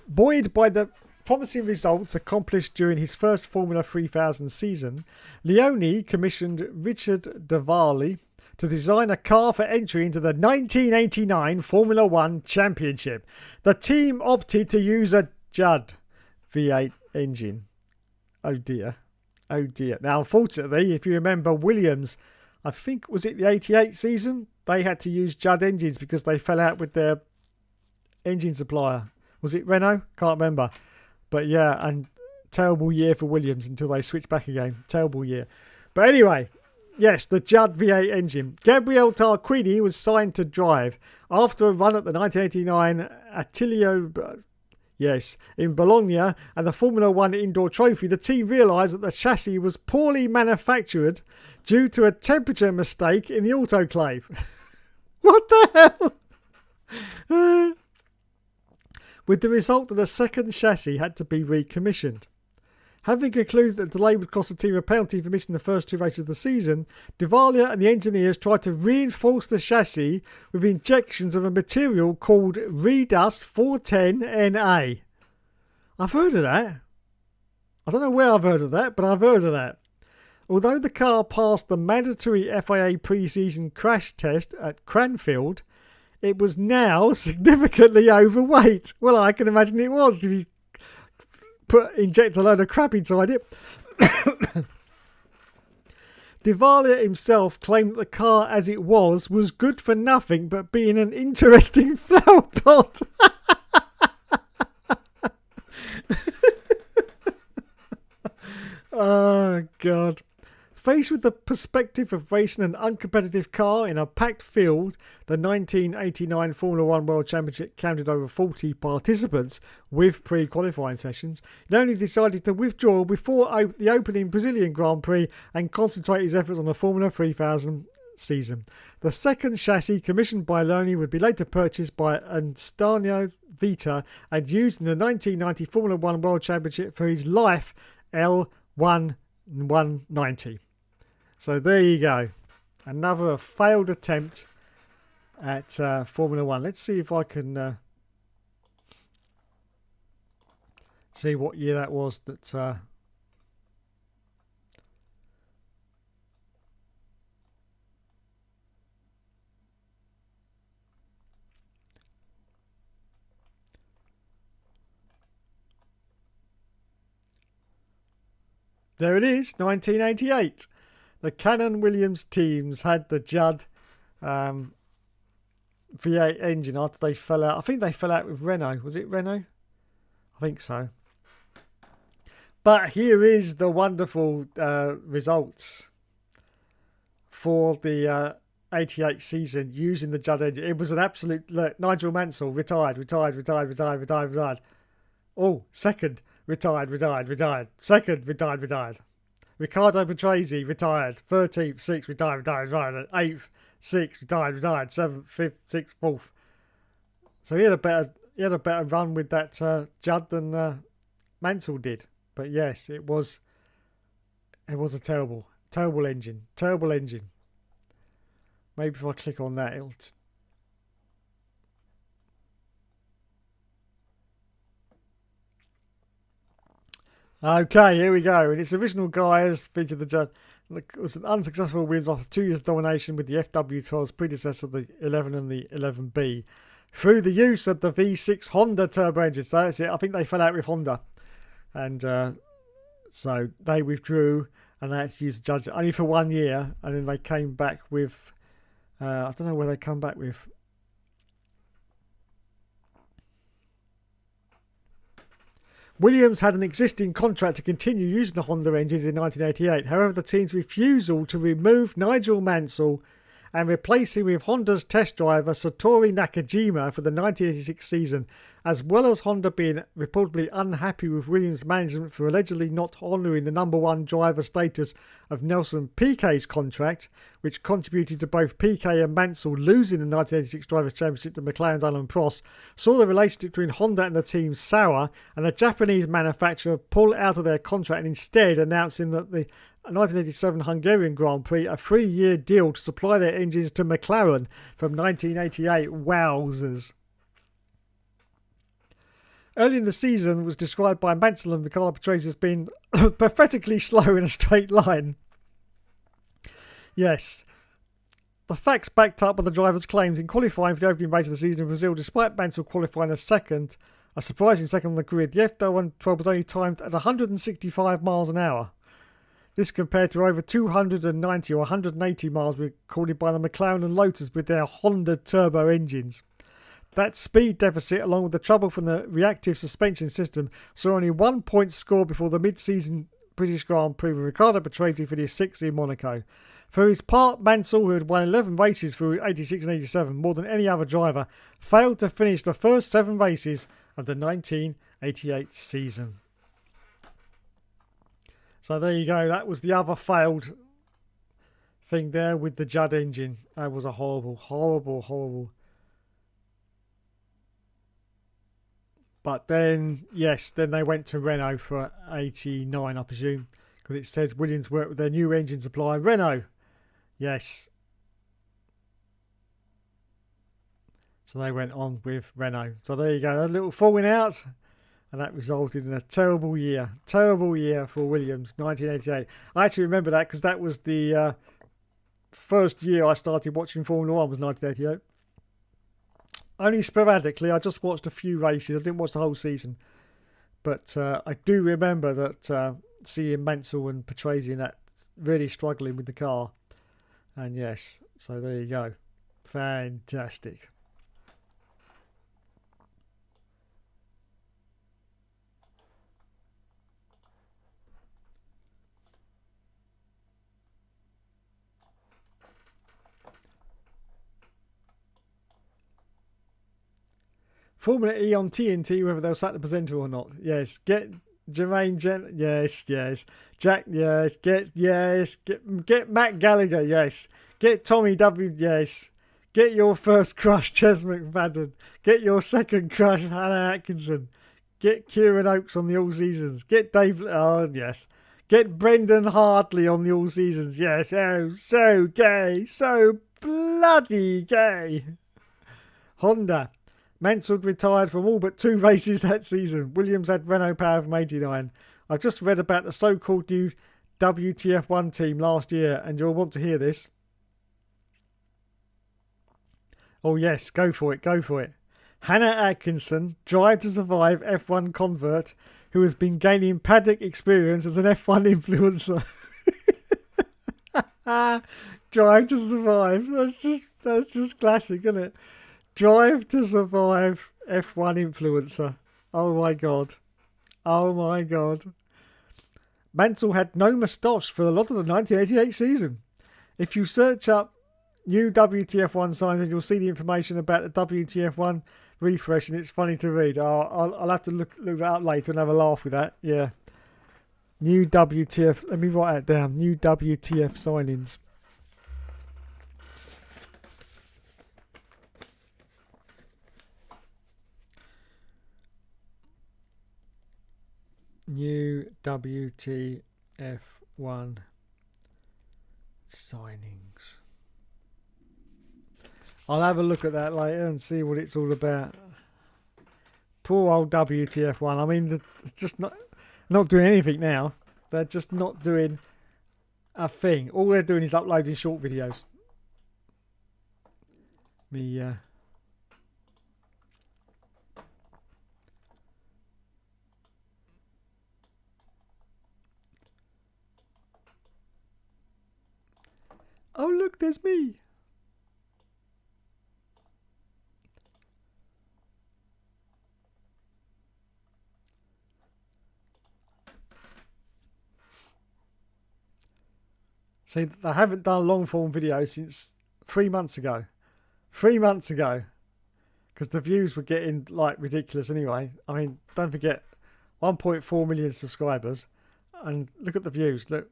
Buoyed by the promising results accomplished during his first Formula 3000 season, Leoni commissioned Richard Davalli to design a car for entry into the 1989 Formula 1 Championship. The team opted to use a Judd V8 engine. Oh dear. Oh dear. Now, unfortunately, if you remember Williams, I think, was it the 88 season? They had to use Judd engines because they fell out with their engine supplier. Was it Renault? Can't remember. But yeah, and terrible year for Williams until they switched back again. Terrible year. But anyway, yes, the Judd V8 engine. Gabriele Tarquini was signed to drive after a run at the 1989 Attilio... Yes, in Bologna and the Formula 1 Indoor Trophy, the team realised that the chassis was poorly manufactured due to a temperature mistake in the autoclave. What the hell? With the result that a second chassis had to be recommissioned. Having concluded that the delay would cost the team a penalty for missing the first two races of the season, Devalia and the engineers tried to reinforce the chassis with injections of a material called Redus 410NA. I've heard of that. I don't know where I've heard of that, but I've heard of that. Although the car passed the mandatory FIA pre-season crash test at Cranfield, it was now significantly overweight. Well, I can imagine it was if you inject a load of crap inside it. Devalia himself claimed that the car as it was good for nothing but being an interesting flower pot. Oh God. Faced with the perspective of racing an uncompetitive car in a packed field, the 1989 Formula 1 World Championship counted over 40 participants with pre-qualifying sessions. He only decided to withdraw before the opening Brazilian Grand Prix and concentrate his efforts on the Formula 3000 season. The second chassis, commissioned by Leoni, would be later purchased by Antonio Vita and used in the 1990 Formula 1 World Championship for his Life L1190. So there you go. Another failed attempt at Formula 1. Let's see if I can see what year that was. That there it is, 1988. The Cannon Williams teams had the Judd V8 engine after they fell out. I think they fell out with Renault. Was it Renault? I think so. But here is the wonderful results for the 88 season using the Judd engine. It was an absolute... Look, Nigel Mansell, retired. Oh, second, retired. Second, retired. Riccardo Patrese, retired. 13th, 6th, retired. 8th, 6th, retired, 7th, 5th, 6th, 4th. So he had a better run with that Judd than Mansell did. But yes, it was a terrible engine. Maybe if I click on that, it'll. Okay, here we go. And its original guys featured the Judd. It was an unsuccessful wins after 2 years domination with the FW12's predecessor, the 11 and the 11B, through the use of the V6 Honda turbo engine. So that's it. I think they fell out with Honda. And so they withdrew and they had to use the Judge only for 1 year. And then they came back with, I don't know where they come back with. Williams had an existing contract to continue using the Honda engines in 1988. However, the team's refusal to remove Nigel Mansell and replace him with Honda's test driver Satoru Nakajima for the 1986 season, as well as Honda being reportedly unhappy with Williams' management for allegedly not honouring the number one driver status of Nelson Piquet's contract, which contributed to both Piquet and Mansell losing the 1986 Drivers' Championship to McLaren's Alan Prost, saw the relationship between Honda and the team sour, and the Japanese manufacturer pull out of their contract and instead announcing that the 1987 Hungarian Grand Prix, a 3-year deal to supply their engines to McLaren from 1988. Wowzers. Early in the season, it was described by Mansell and Ricardo Patrese as being pathetically slow in a straight line. Yes. The facts backed up by the driver's claims in qualifying for the opening race of the season in Brazil, despite Mansell qualifying a surprising second on the grid. The F112 was only timed at 165 miles an hour. This compared to over 290 or 180 miles recorded by the McLaren and Lotus with their Honda turbo engines. That speed deficit, along with the trouble from the reactive suspension system, saw only 1 point scored before the mid-season British Grand Prix with Ricardo Patrese for the 6th in Monaco. For his part, Mansell, who had won 11 races through 86 and 87, more than any other driver, failed to finish the first 7 races of the 1988 season. So there you go. That was the other failed thing there with the Judd engine. That was a horrible. But then, yes, then they went to Renault for 89, I presume. Because it says Williams worked with their new engine supplier, Renault. Yes. So they went on with Renault. So there you go. A little falling out. And that resulted in a terrible year for Williams, 1988. I actually remember that because that was the first year I started watching Formula 1 was 1988. Only sporadically, I just watched a few races. I didn't watch the whole season. But I do remember that seeing Mansell and Patrese in that really struggling with the car. And yes, so there you go. Fantastic. Formula E on TNT, whether they'll sack the presenter or not. Yes, get Jermaine yes. Jack, yes. Get Matt Gallagher, yes. Get Tommy W, yes. Get your first crush, Ches McFadden. Get your second crush, Hannah Atkinson. Get Kieran Oakes on the All Seasons. Get Dave, oh yes. Get Brendan Hartley on the All Seasons, yes. Oh, so gay, so bloody gay. Honda. Mansell retired from all but 2 races that season. Williams had Renault power from 89. I've just read about the so-called new WTF1 team last year, and you'll want to hear this. Oh yes, go for it. Hannah Atkinson, Drive to Survive F1 convert, who has been gaining paddock experience as an F1 influencer. Drive to Survive. That's just classic, isn't it? Drive to Survive F1 influencer. Oh my god. Mansell had no moustache for a lot of the 1988 season. If you search up new WTF1 signs, and you'll see the information about the WTF1 refresh, and it's funny to read. I'll have to look that up later and have a laugh with that. Yeah. New WTF. Let me write that down. New WTF signings. New WTF1 signings. I'll have a look at that later and see what it's all about. Poor old WTF1. I mean, it's just not doing anything now. They're just not doing a thing. All they're doing is uploading short videos. Oh, look, there's me. See, they haven't done long form videos since 3 months ago. 3 months ago. Because the views were getting like ridiculous anyway. I mean, don't forget, 1.4 million subscribers. And look at the views. Look,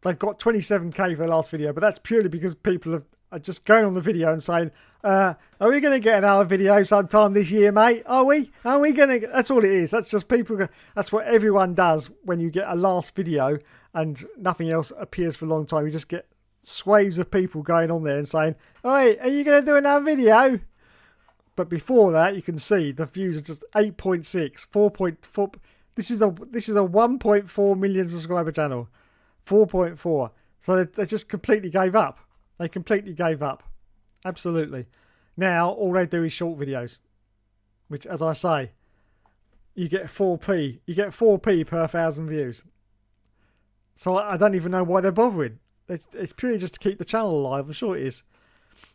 they've got 27k for the last video, but that's purely because people are just going on the video and saying, are we going to get another video sometime this year, mate? Are we? Are we going to? That's all it is. That's just people. That's what everyone does when you get a last video and nothing else appears for a long time. You just get swaves of people going on there and saying, "Oi, are you going to do another video?" But before that, you can see the views are just 8.6, 4.4. This is a 1.4 million subscriber channel. 4.4. So they just completely gave up. They completely gave up. Absolutely. Now all they do is short videos, which, as I say, you get 4p. You get 4p per 1,000 views. So I don't even know why they're bothering. It's purely just to keep the channel alive. I'm sure it is.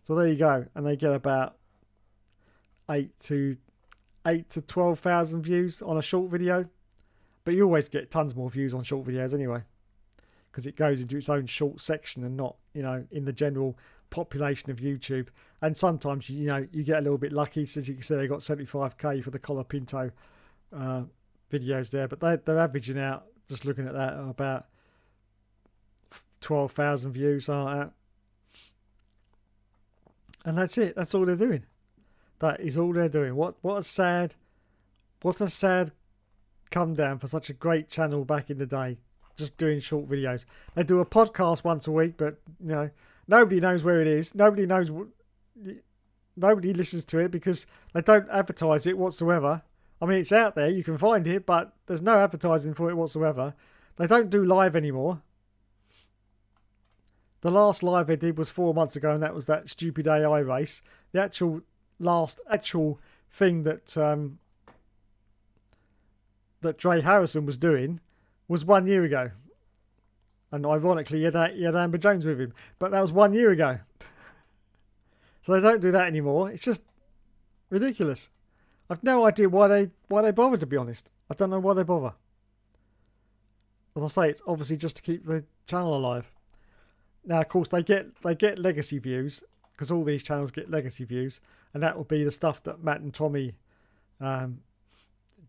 So there you go. And they get about 8 to 12,000 views on a short video. But you always get tons more views on short videos anyway, because it goes into its own short section and not, in the general population of YouTube. And sometimes, you get a little bit lucky. So as you can see, they got 75k for the Collar Pinto videos there. But they're averaging out, just looking at that, about 12,000 views, something like that. And that's it. That's all they're doing. That is all they're doing. What a sad come down for such a great channel back in the day. Just doing short videos. They do a podcast once a week, but nobody knows where it is. Nobody listens to it because they don't advertise it whatsoever. I mean, it's out there, you can find it, but there's no advertising for it whatsoever. They don't do live anymore. The last live they did was 4 months ago, and that was that stupid AI race. The last actual thing that Dre Harrison was doing was 1 year ago. And ironically, he had Amber Jones with him. But that was 1 year ago. So they don't do that anymore. It's just ridiculous. I've no idea why they bother, to be honest. I don't know why they bother. As I say, it's obviously just to keep the channel alive. Now, of course, they get legacy views, because all these channels get legacy views. And that will be the stuff that Matt and Tommy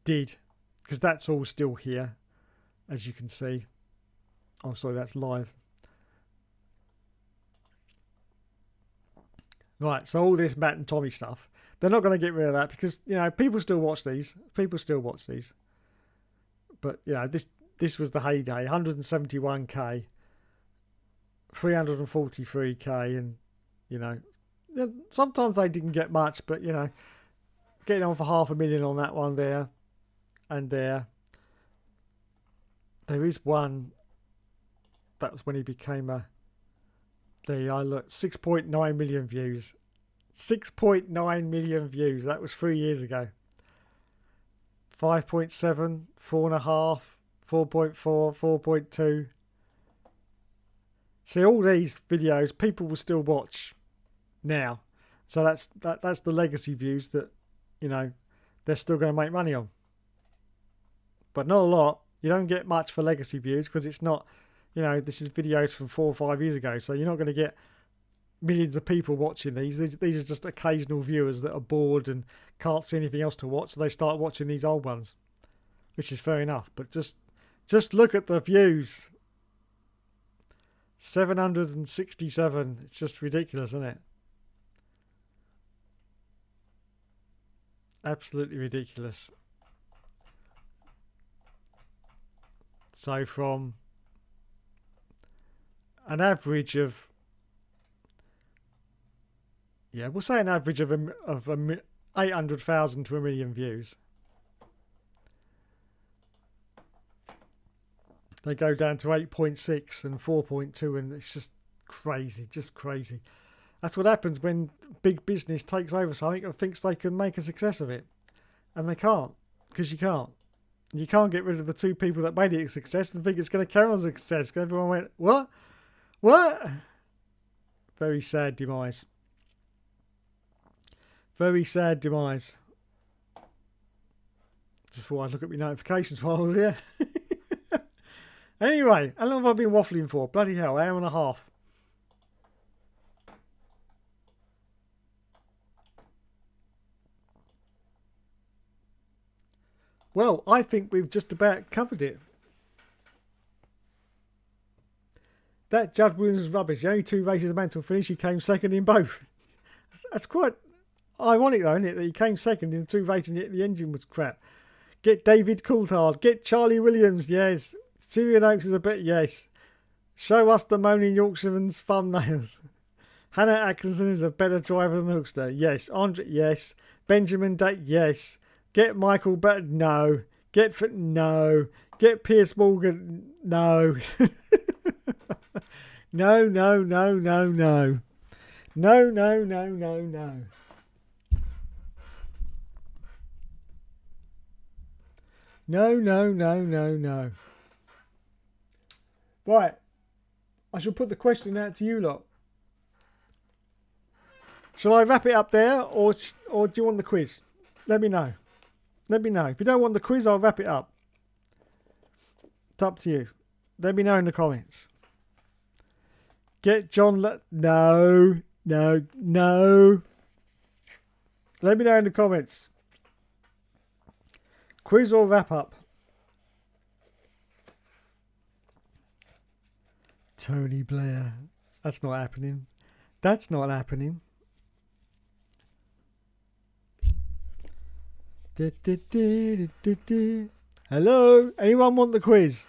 did. Because that's all still here, as you can see. Oh, sorry, that's live. Right, so all this Matt and Tommy stuff, they're not going to get rid of that because, people still watch these. People still watch these. But, this was the heyday. 171k, 343k, and, sometimes they didn't get much, but, getting on for 500,000 on that one there. And there is one that was when he became there you are, look, 6.9 million views. 6.9 million views. That was 3 years ago. 5.7, 4.5, 4.4, 4.2. See, all these videos people will still watch now. So that's the legacy views that, they're still going to make money on. But not a lot. You don't get much for legacy views because it's not, this is videos from 4 or 5 years ago. So you're not going to get millions of people watching these. These are just occasional viewers that are bored and can't see anything else to watch. So they start watching these old ones, which is fair enough. But just look at the views. 767. It's just ridiculous, isn't it? Absolutely ridiculous. So from an average of, yeah, we'll say an average of 800,000 to 1 million views, they go down to 8.6 and 4.2, and it's just crazy, just crazy. That's what happens when big business takes over something and thinks they can make a success of it. And they can't, because you can't. You can't get rid of the two people that made it a success and think it's going to carry on as a success. Everyone went, what? What? Very sad demise. Very sad demise. Just thought I'd look at my notifications while I was here. Anyway, how long have I been waffling for? Bloody hell, hour and a half. Well, I think we've just about covered it. That Judd Williams was rubbish. The only 2 races of Mansell finished, he came second in both. That's quite ironic though, isn't it? That he came second in 2 races and yet the engine was crap. Get David Coulthard. Get Charlie Williams. Yes. Tyrion Oaks is a bit, yes. Show us the moaning Yorkshireman's thumbnails. Hannah Atkinson is a better driver than Hookster. Yes. Andre, yes. Benjamin Date, yes. Get Michael Batt, no. No. Get Piers Morgan, no. No, no, no, no, no. No, no, no, no, no. No, no, no, no, no. Right. I shall put the question out to you lot. Shall I wrap it up there, or do you want the quiz? Let me know. Let me know. If you don't want the quiz, I'll wrap it up. It's up to you. Let me know in the comments. Get John... No. No. No. Let me know in the comments. Quiz or wrap up? Tony Blair. That's not happening. That's not happening. Hello? Anyone want the quiz?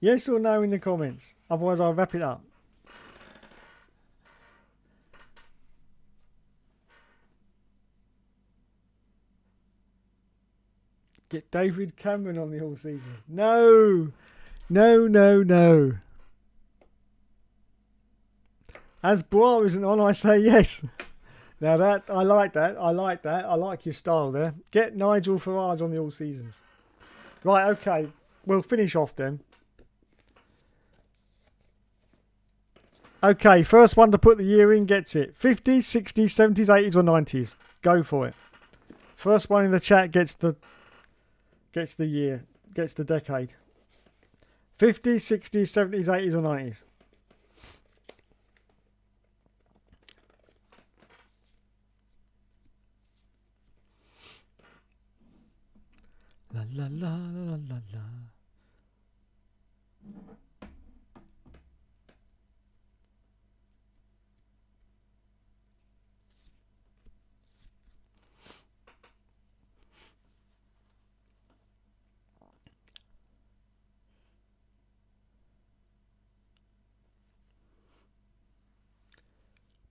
Yes or no in the comments? Otherwise I'll wrap it up. Get David Cameron on the All Season. No! No, no, no. As Bois isn't on, I say yes. Now that, I like that. I like that. I like your style there. Get Nigel Farage on the All Seasons. Right, okay. We'll finish off then. Okay, first one to put the year in gets it. 50s, 60s, 70s, 80s or 90s. Go for it. First one in the chat gets the year. Gets the decade. 50s, 60s, 70s, 80s or 90s. La la la la la la.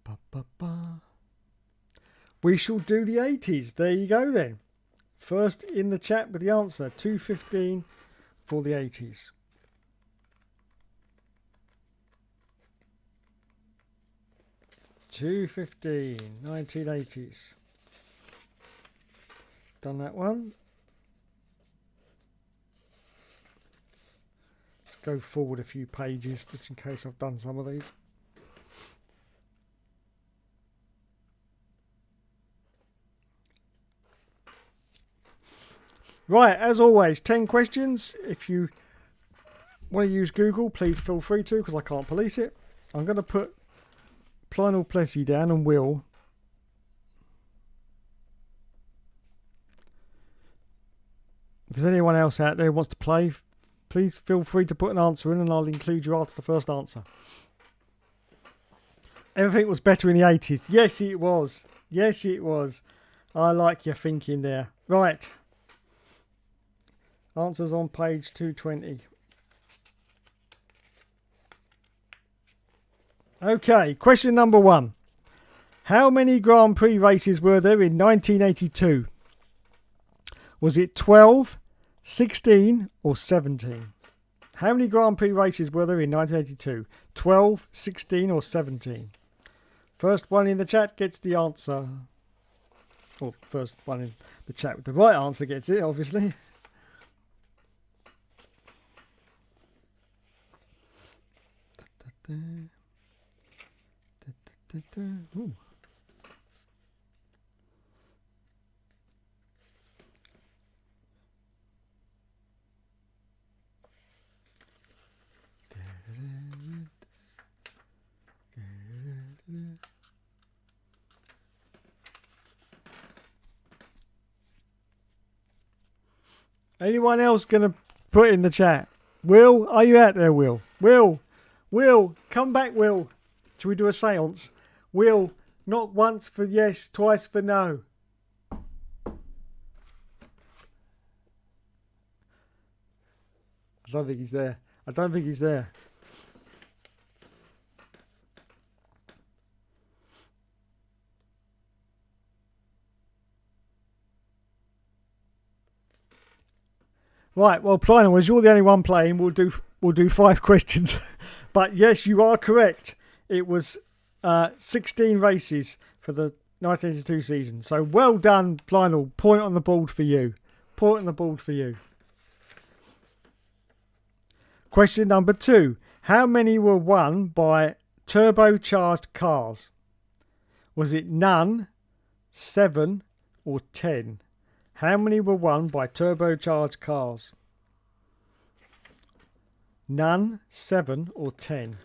Ba, ba, ba. We shall do the 80s. There you go then. First in the chat with the answer, 215 for the 80s. $2.15, 1980s. Done that one. Let's go forward a few pages just in case I've done some of these. Right, as always, 10 questions. If you want to use Google, please feel free to, because I can't police it. I'm going to put Lionel Plessy down and Will. If there's anyone else out there who wants to play, please feel free to put an answer in and I'll include you after the first answer. Everything was better in the 80s. Yes, it was. Yes, it was. I like your thinking there. Right. Answers on page 220. Okay, question number 1. How many Grand Prix races were there in 1982? Was it 12, 16 or 17? How many Grand Prix races were there in 1982? 12, 16 or 17? First one in the chat gets the answer. Or first one in the chat with the right answer gets it, obviously. Ooh. Anyone else going to put in the chat? Will, are you out there, Will? Will, come back, Will. Shall we do a seance? Will, not once for yes, twice for no. I don't think he's there. I don't think he's there. Right, well, Plino, as you're the only one playing, we'll do 5 questions. But yes, you are correct. It was 16 races for the 1982 season. So well done, Plino. Point on the board for you. Point on the board for you. Question number 2. How many were won by turbocharged cars? Was it none, 7 or 10? How many were won by turbocharged cars? None, 7 or 10?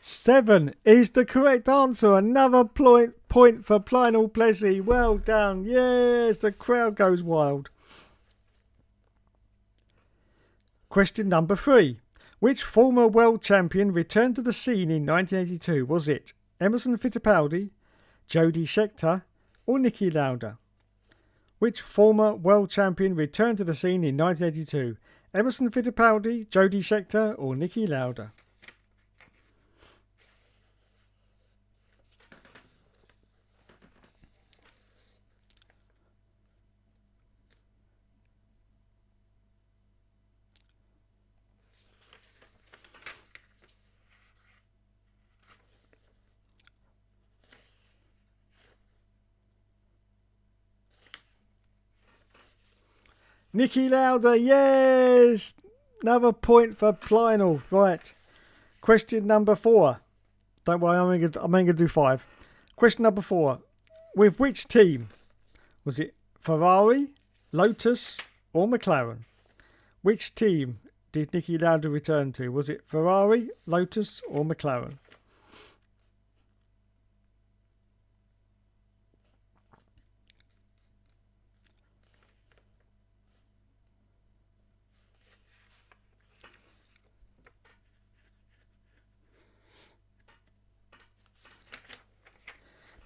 Seven is the correct answer. Another point for Plino Plessy. Well done. Yes, the crowd goes wild. Question number 3. Which former world champion returned to the scene in 1982? Was it Emerson Fittipaldi, Jody Scheckter or Niki Lauda? Which former world champion returned to the scene in 1982? Emerson Fittipaldi, Jody Scheckter or Niki Lauda? Niki Lauda, yes! Another point for Plino. Right. Question number 4. Don't worry, I'm only going to do 5. Question number 4. With which team? Was it Ferrari, Lotus or McLaren? Which team did Niki Lauda return to? Was it Ferrari, Lotus or McLaren?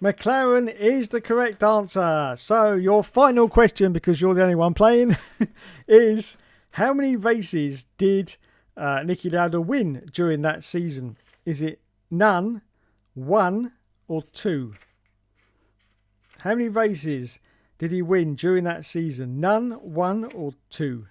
McLaren is the correct answer. So your final question, because you're the only one playing, is how many races did Niki Lauda win during that season? Is it none, 1 or 2? How many races did he win during that season? None, 1 or 2?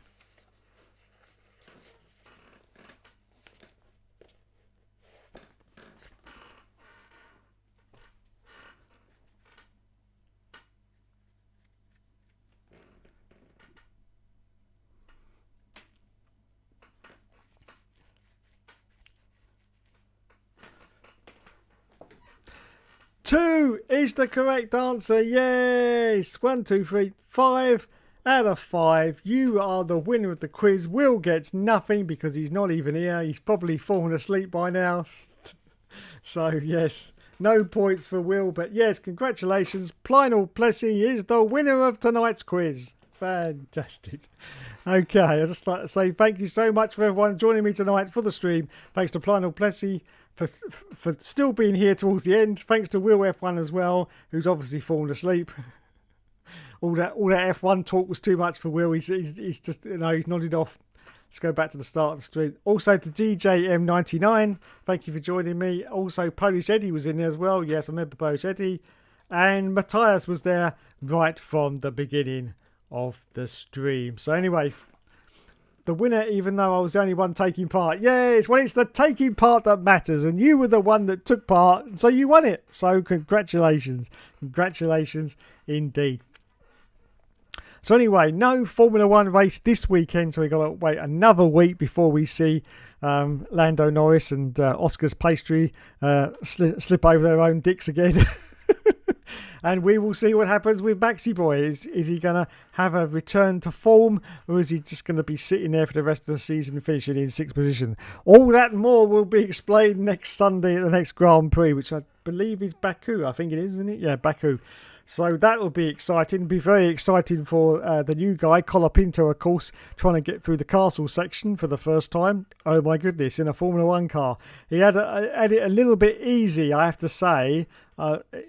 Two is the correct answer. Yes. 1, 2, 3, 5. out of 5. You are the winner of the quiz. Will gets nothing because he's not even here. He's probably fallen asleep by now. So, yes, no points for Will. But, yes, congratulations. Lionel Plessy is the winner of tonight's quiz. Fantastic. Okay, I'd just like to say thank you so much for everyone joining me tonight for the stream. Thanks to Lionel Plessy for still being here towards the end. Thanks to Will F1 as well, who's obviously fallen asleep. All that F1 talk was too much for Will. He's just, he's nodded off. Let's go back to the start of the stream. Also to DJ M99, thank you for joining me. Also Polish Eddie was in there as well. Yes, I remember Polish Eddie. And Matthias was there right from the beginning of the stream. So anyway, the winner, even though I was the only one taking part. Yes, well, it's the taking part that matters, and you were the one that took part, so you won it. So congratulations. Congratulations indeed. So anyway, no Formula 1 race this weekend, so we've got to wait another week before we see Lando Norris and Oscar's pastry slip over their own dicks again. And we will see what happens with Maxi Boy. Is he going to have a return to form, or is he just going to be sitting there for the rest of the season, finishing in 6th position? All that and more will be explained next Sunday at the next Grand Prix, which I believe is Baku. I think it is, isn't it? Yeah, Baku. So that'll be exciting. It'll be very exciting for the new guy, Colapinto, of course, trying to get through the castle section for the first time. Oh my goodness, in a Formula 1 car. He had it a little bit easy, I have to say,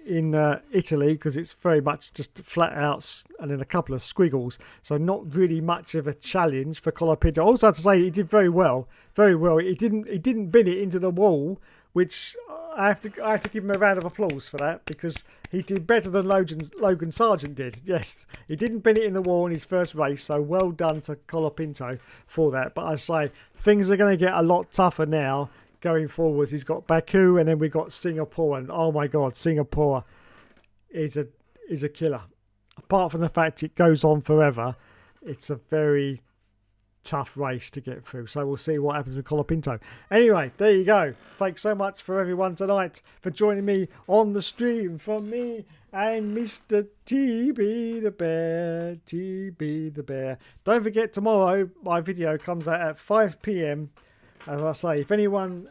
in Italy, because it's very much just flat out and then a couple of squiggles. So not really much of a challenge for Colapinto. Also, I have to say, he did very well. Very well. He didn't bin it into the wall, which I have to give him a round of applause for that, because he did better than Logan Sargent did. Yes, he didn't bin it in the wall in his first race, so well done to Colapinto for that. But I say things are going to get a lot tougher now going forwards. He's got Baku, and then we've got Singapore, and oh my God, Singapore is a killer. Apart from the fact it goes on forever, it's a very tough race to get through, so we'll see what happens with Colapinto. Anyway, there you go. Thanks so much for everyone tonight for joining me on the stream, from me and Mr. TB the Bear. Don't forget, tomorrow my video comes out at 5 p.m. As I say, if anyone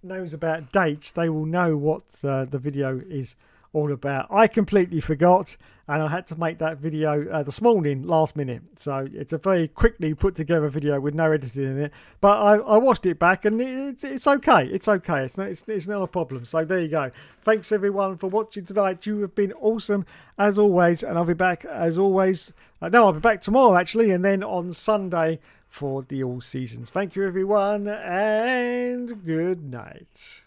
knows about dates, they will know what the video is all about. I completely forgot, and I had to make that video this morning, last minute. So it's a very quickly put together video with no editing in it. But I watched it back, and it's okay. It's okay. It's not a problem. So there you go. Thanks everyone for watching tonight. You have been awesome as always, and I'll be back as always. No, I'll be back tomorrow actually, and then on Sunday for the All Seasons. Thank you everyone, and good night.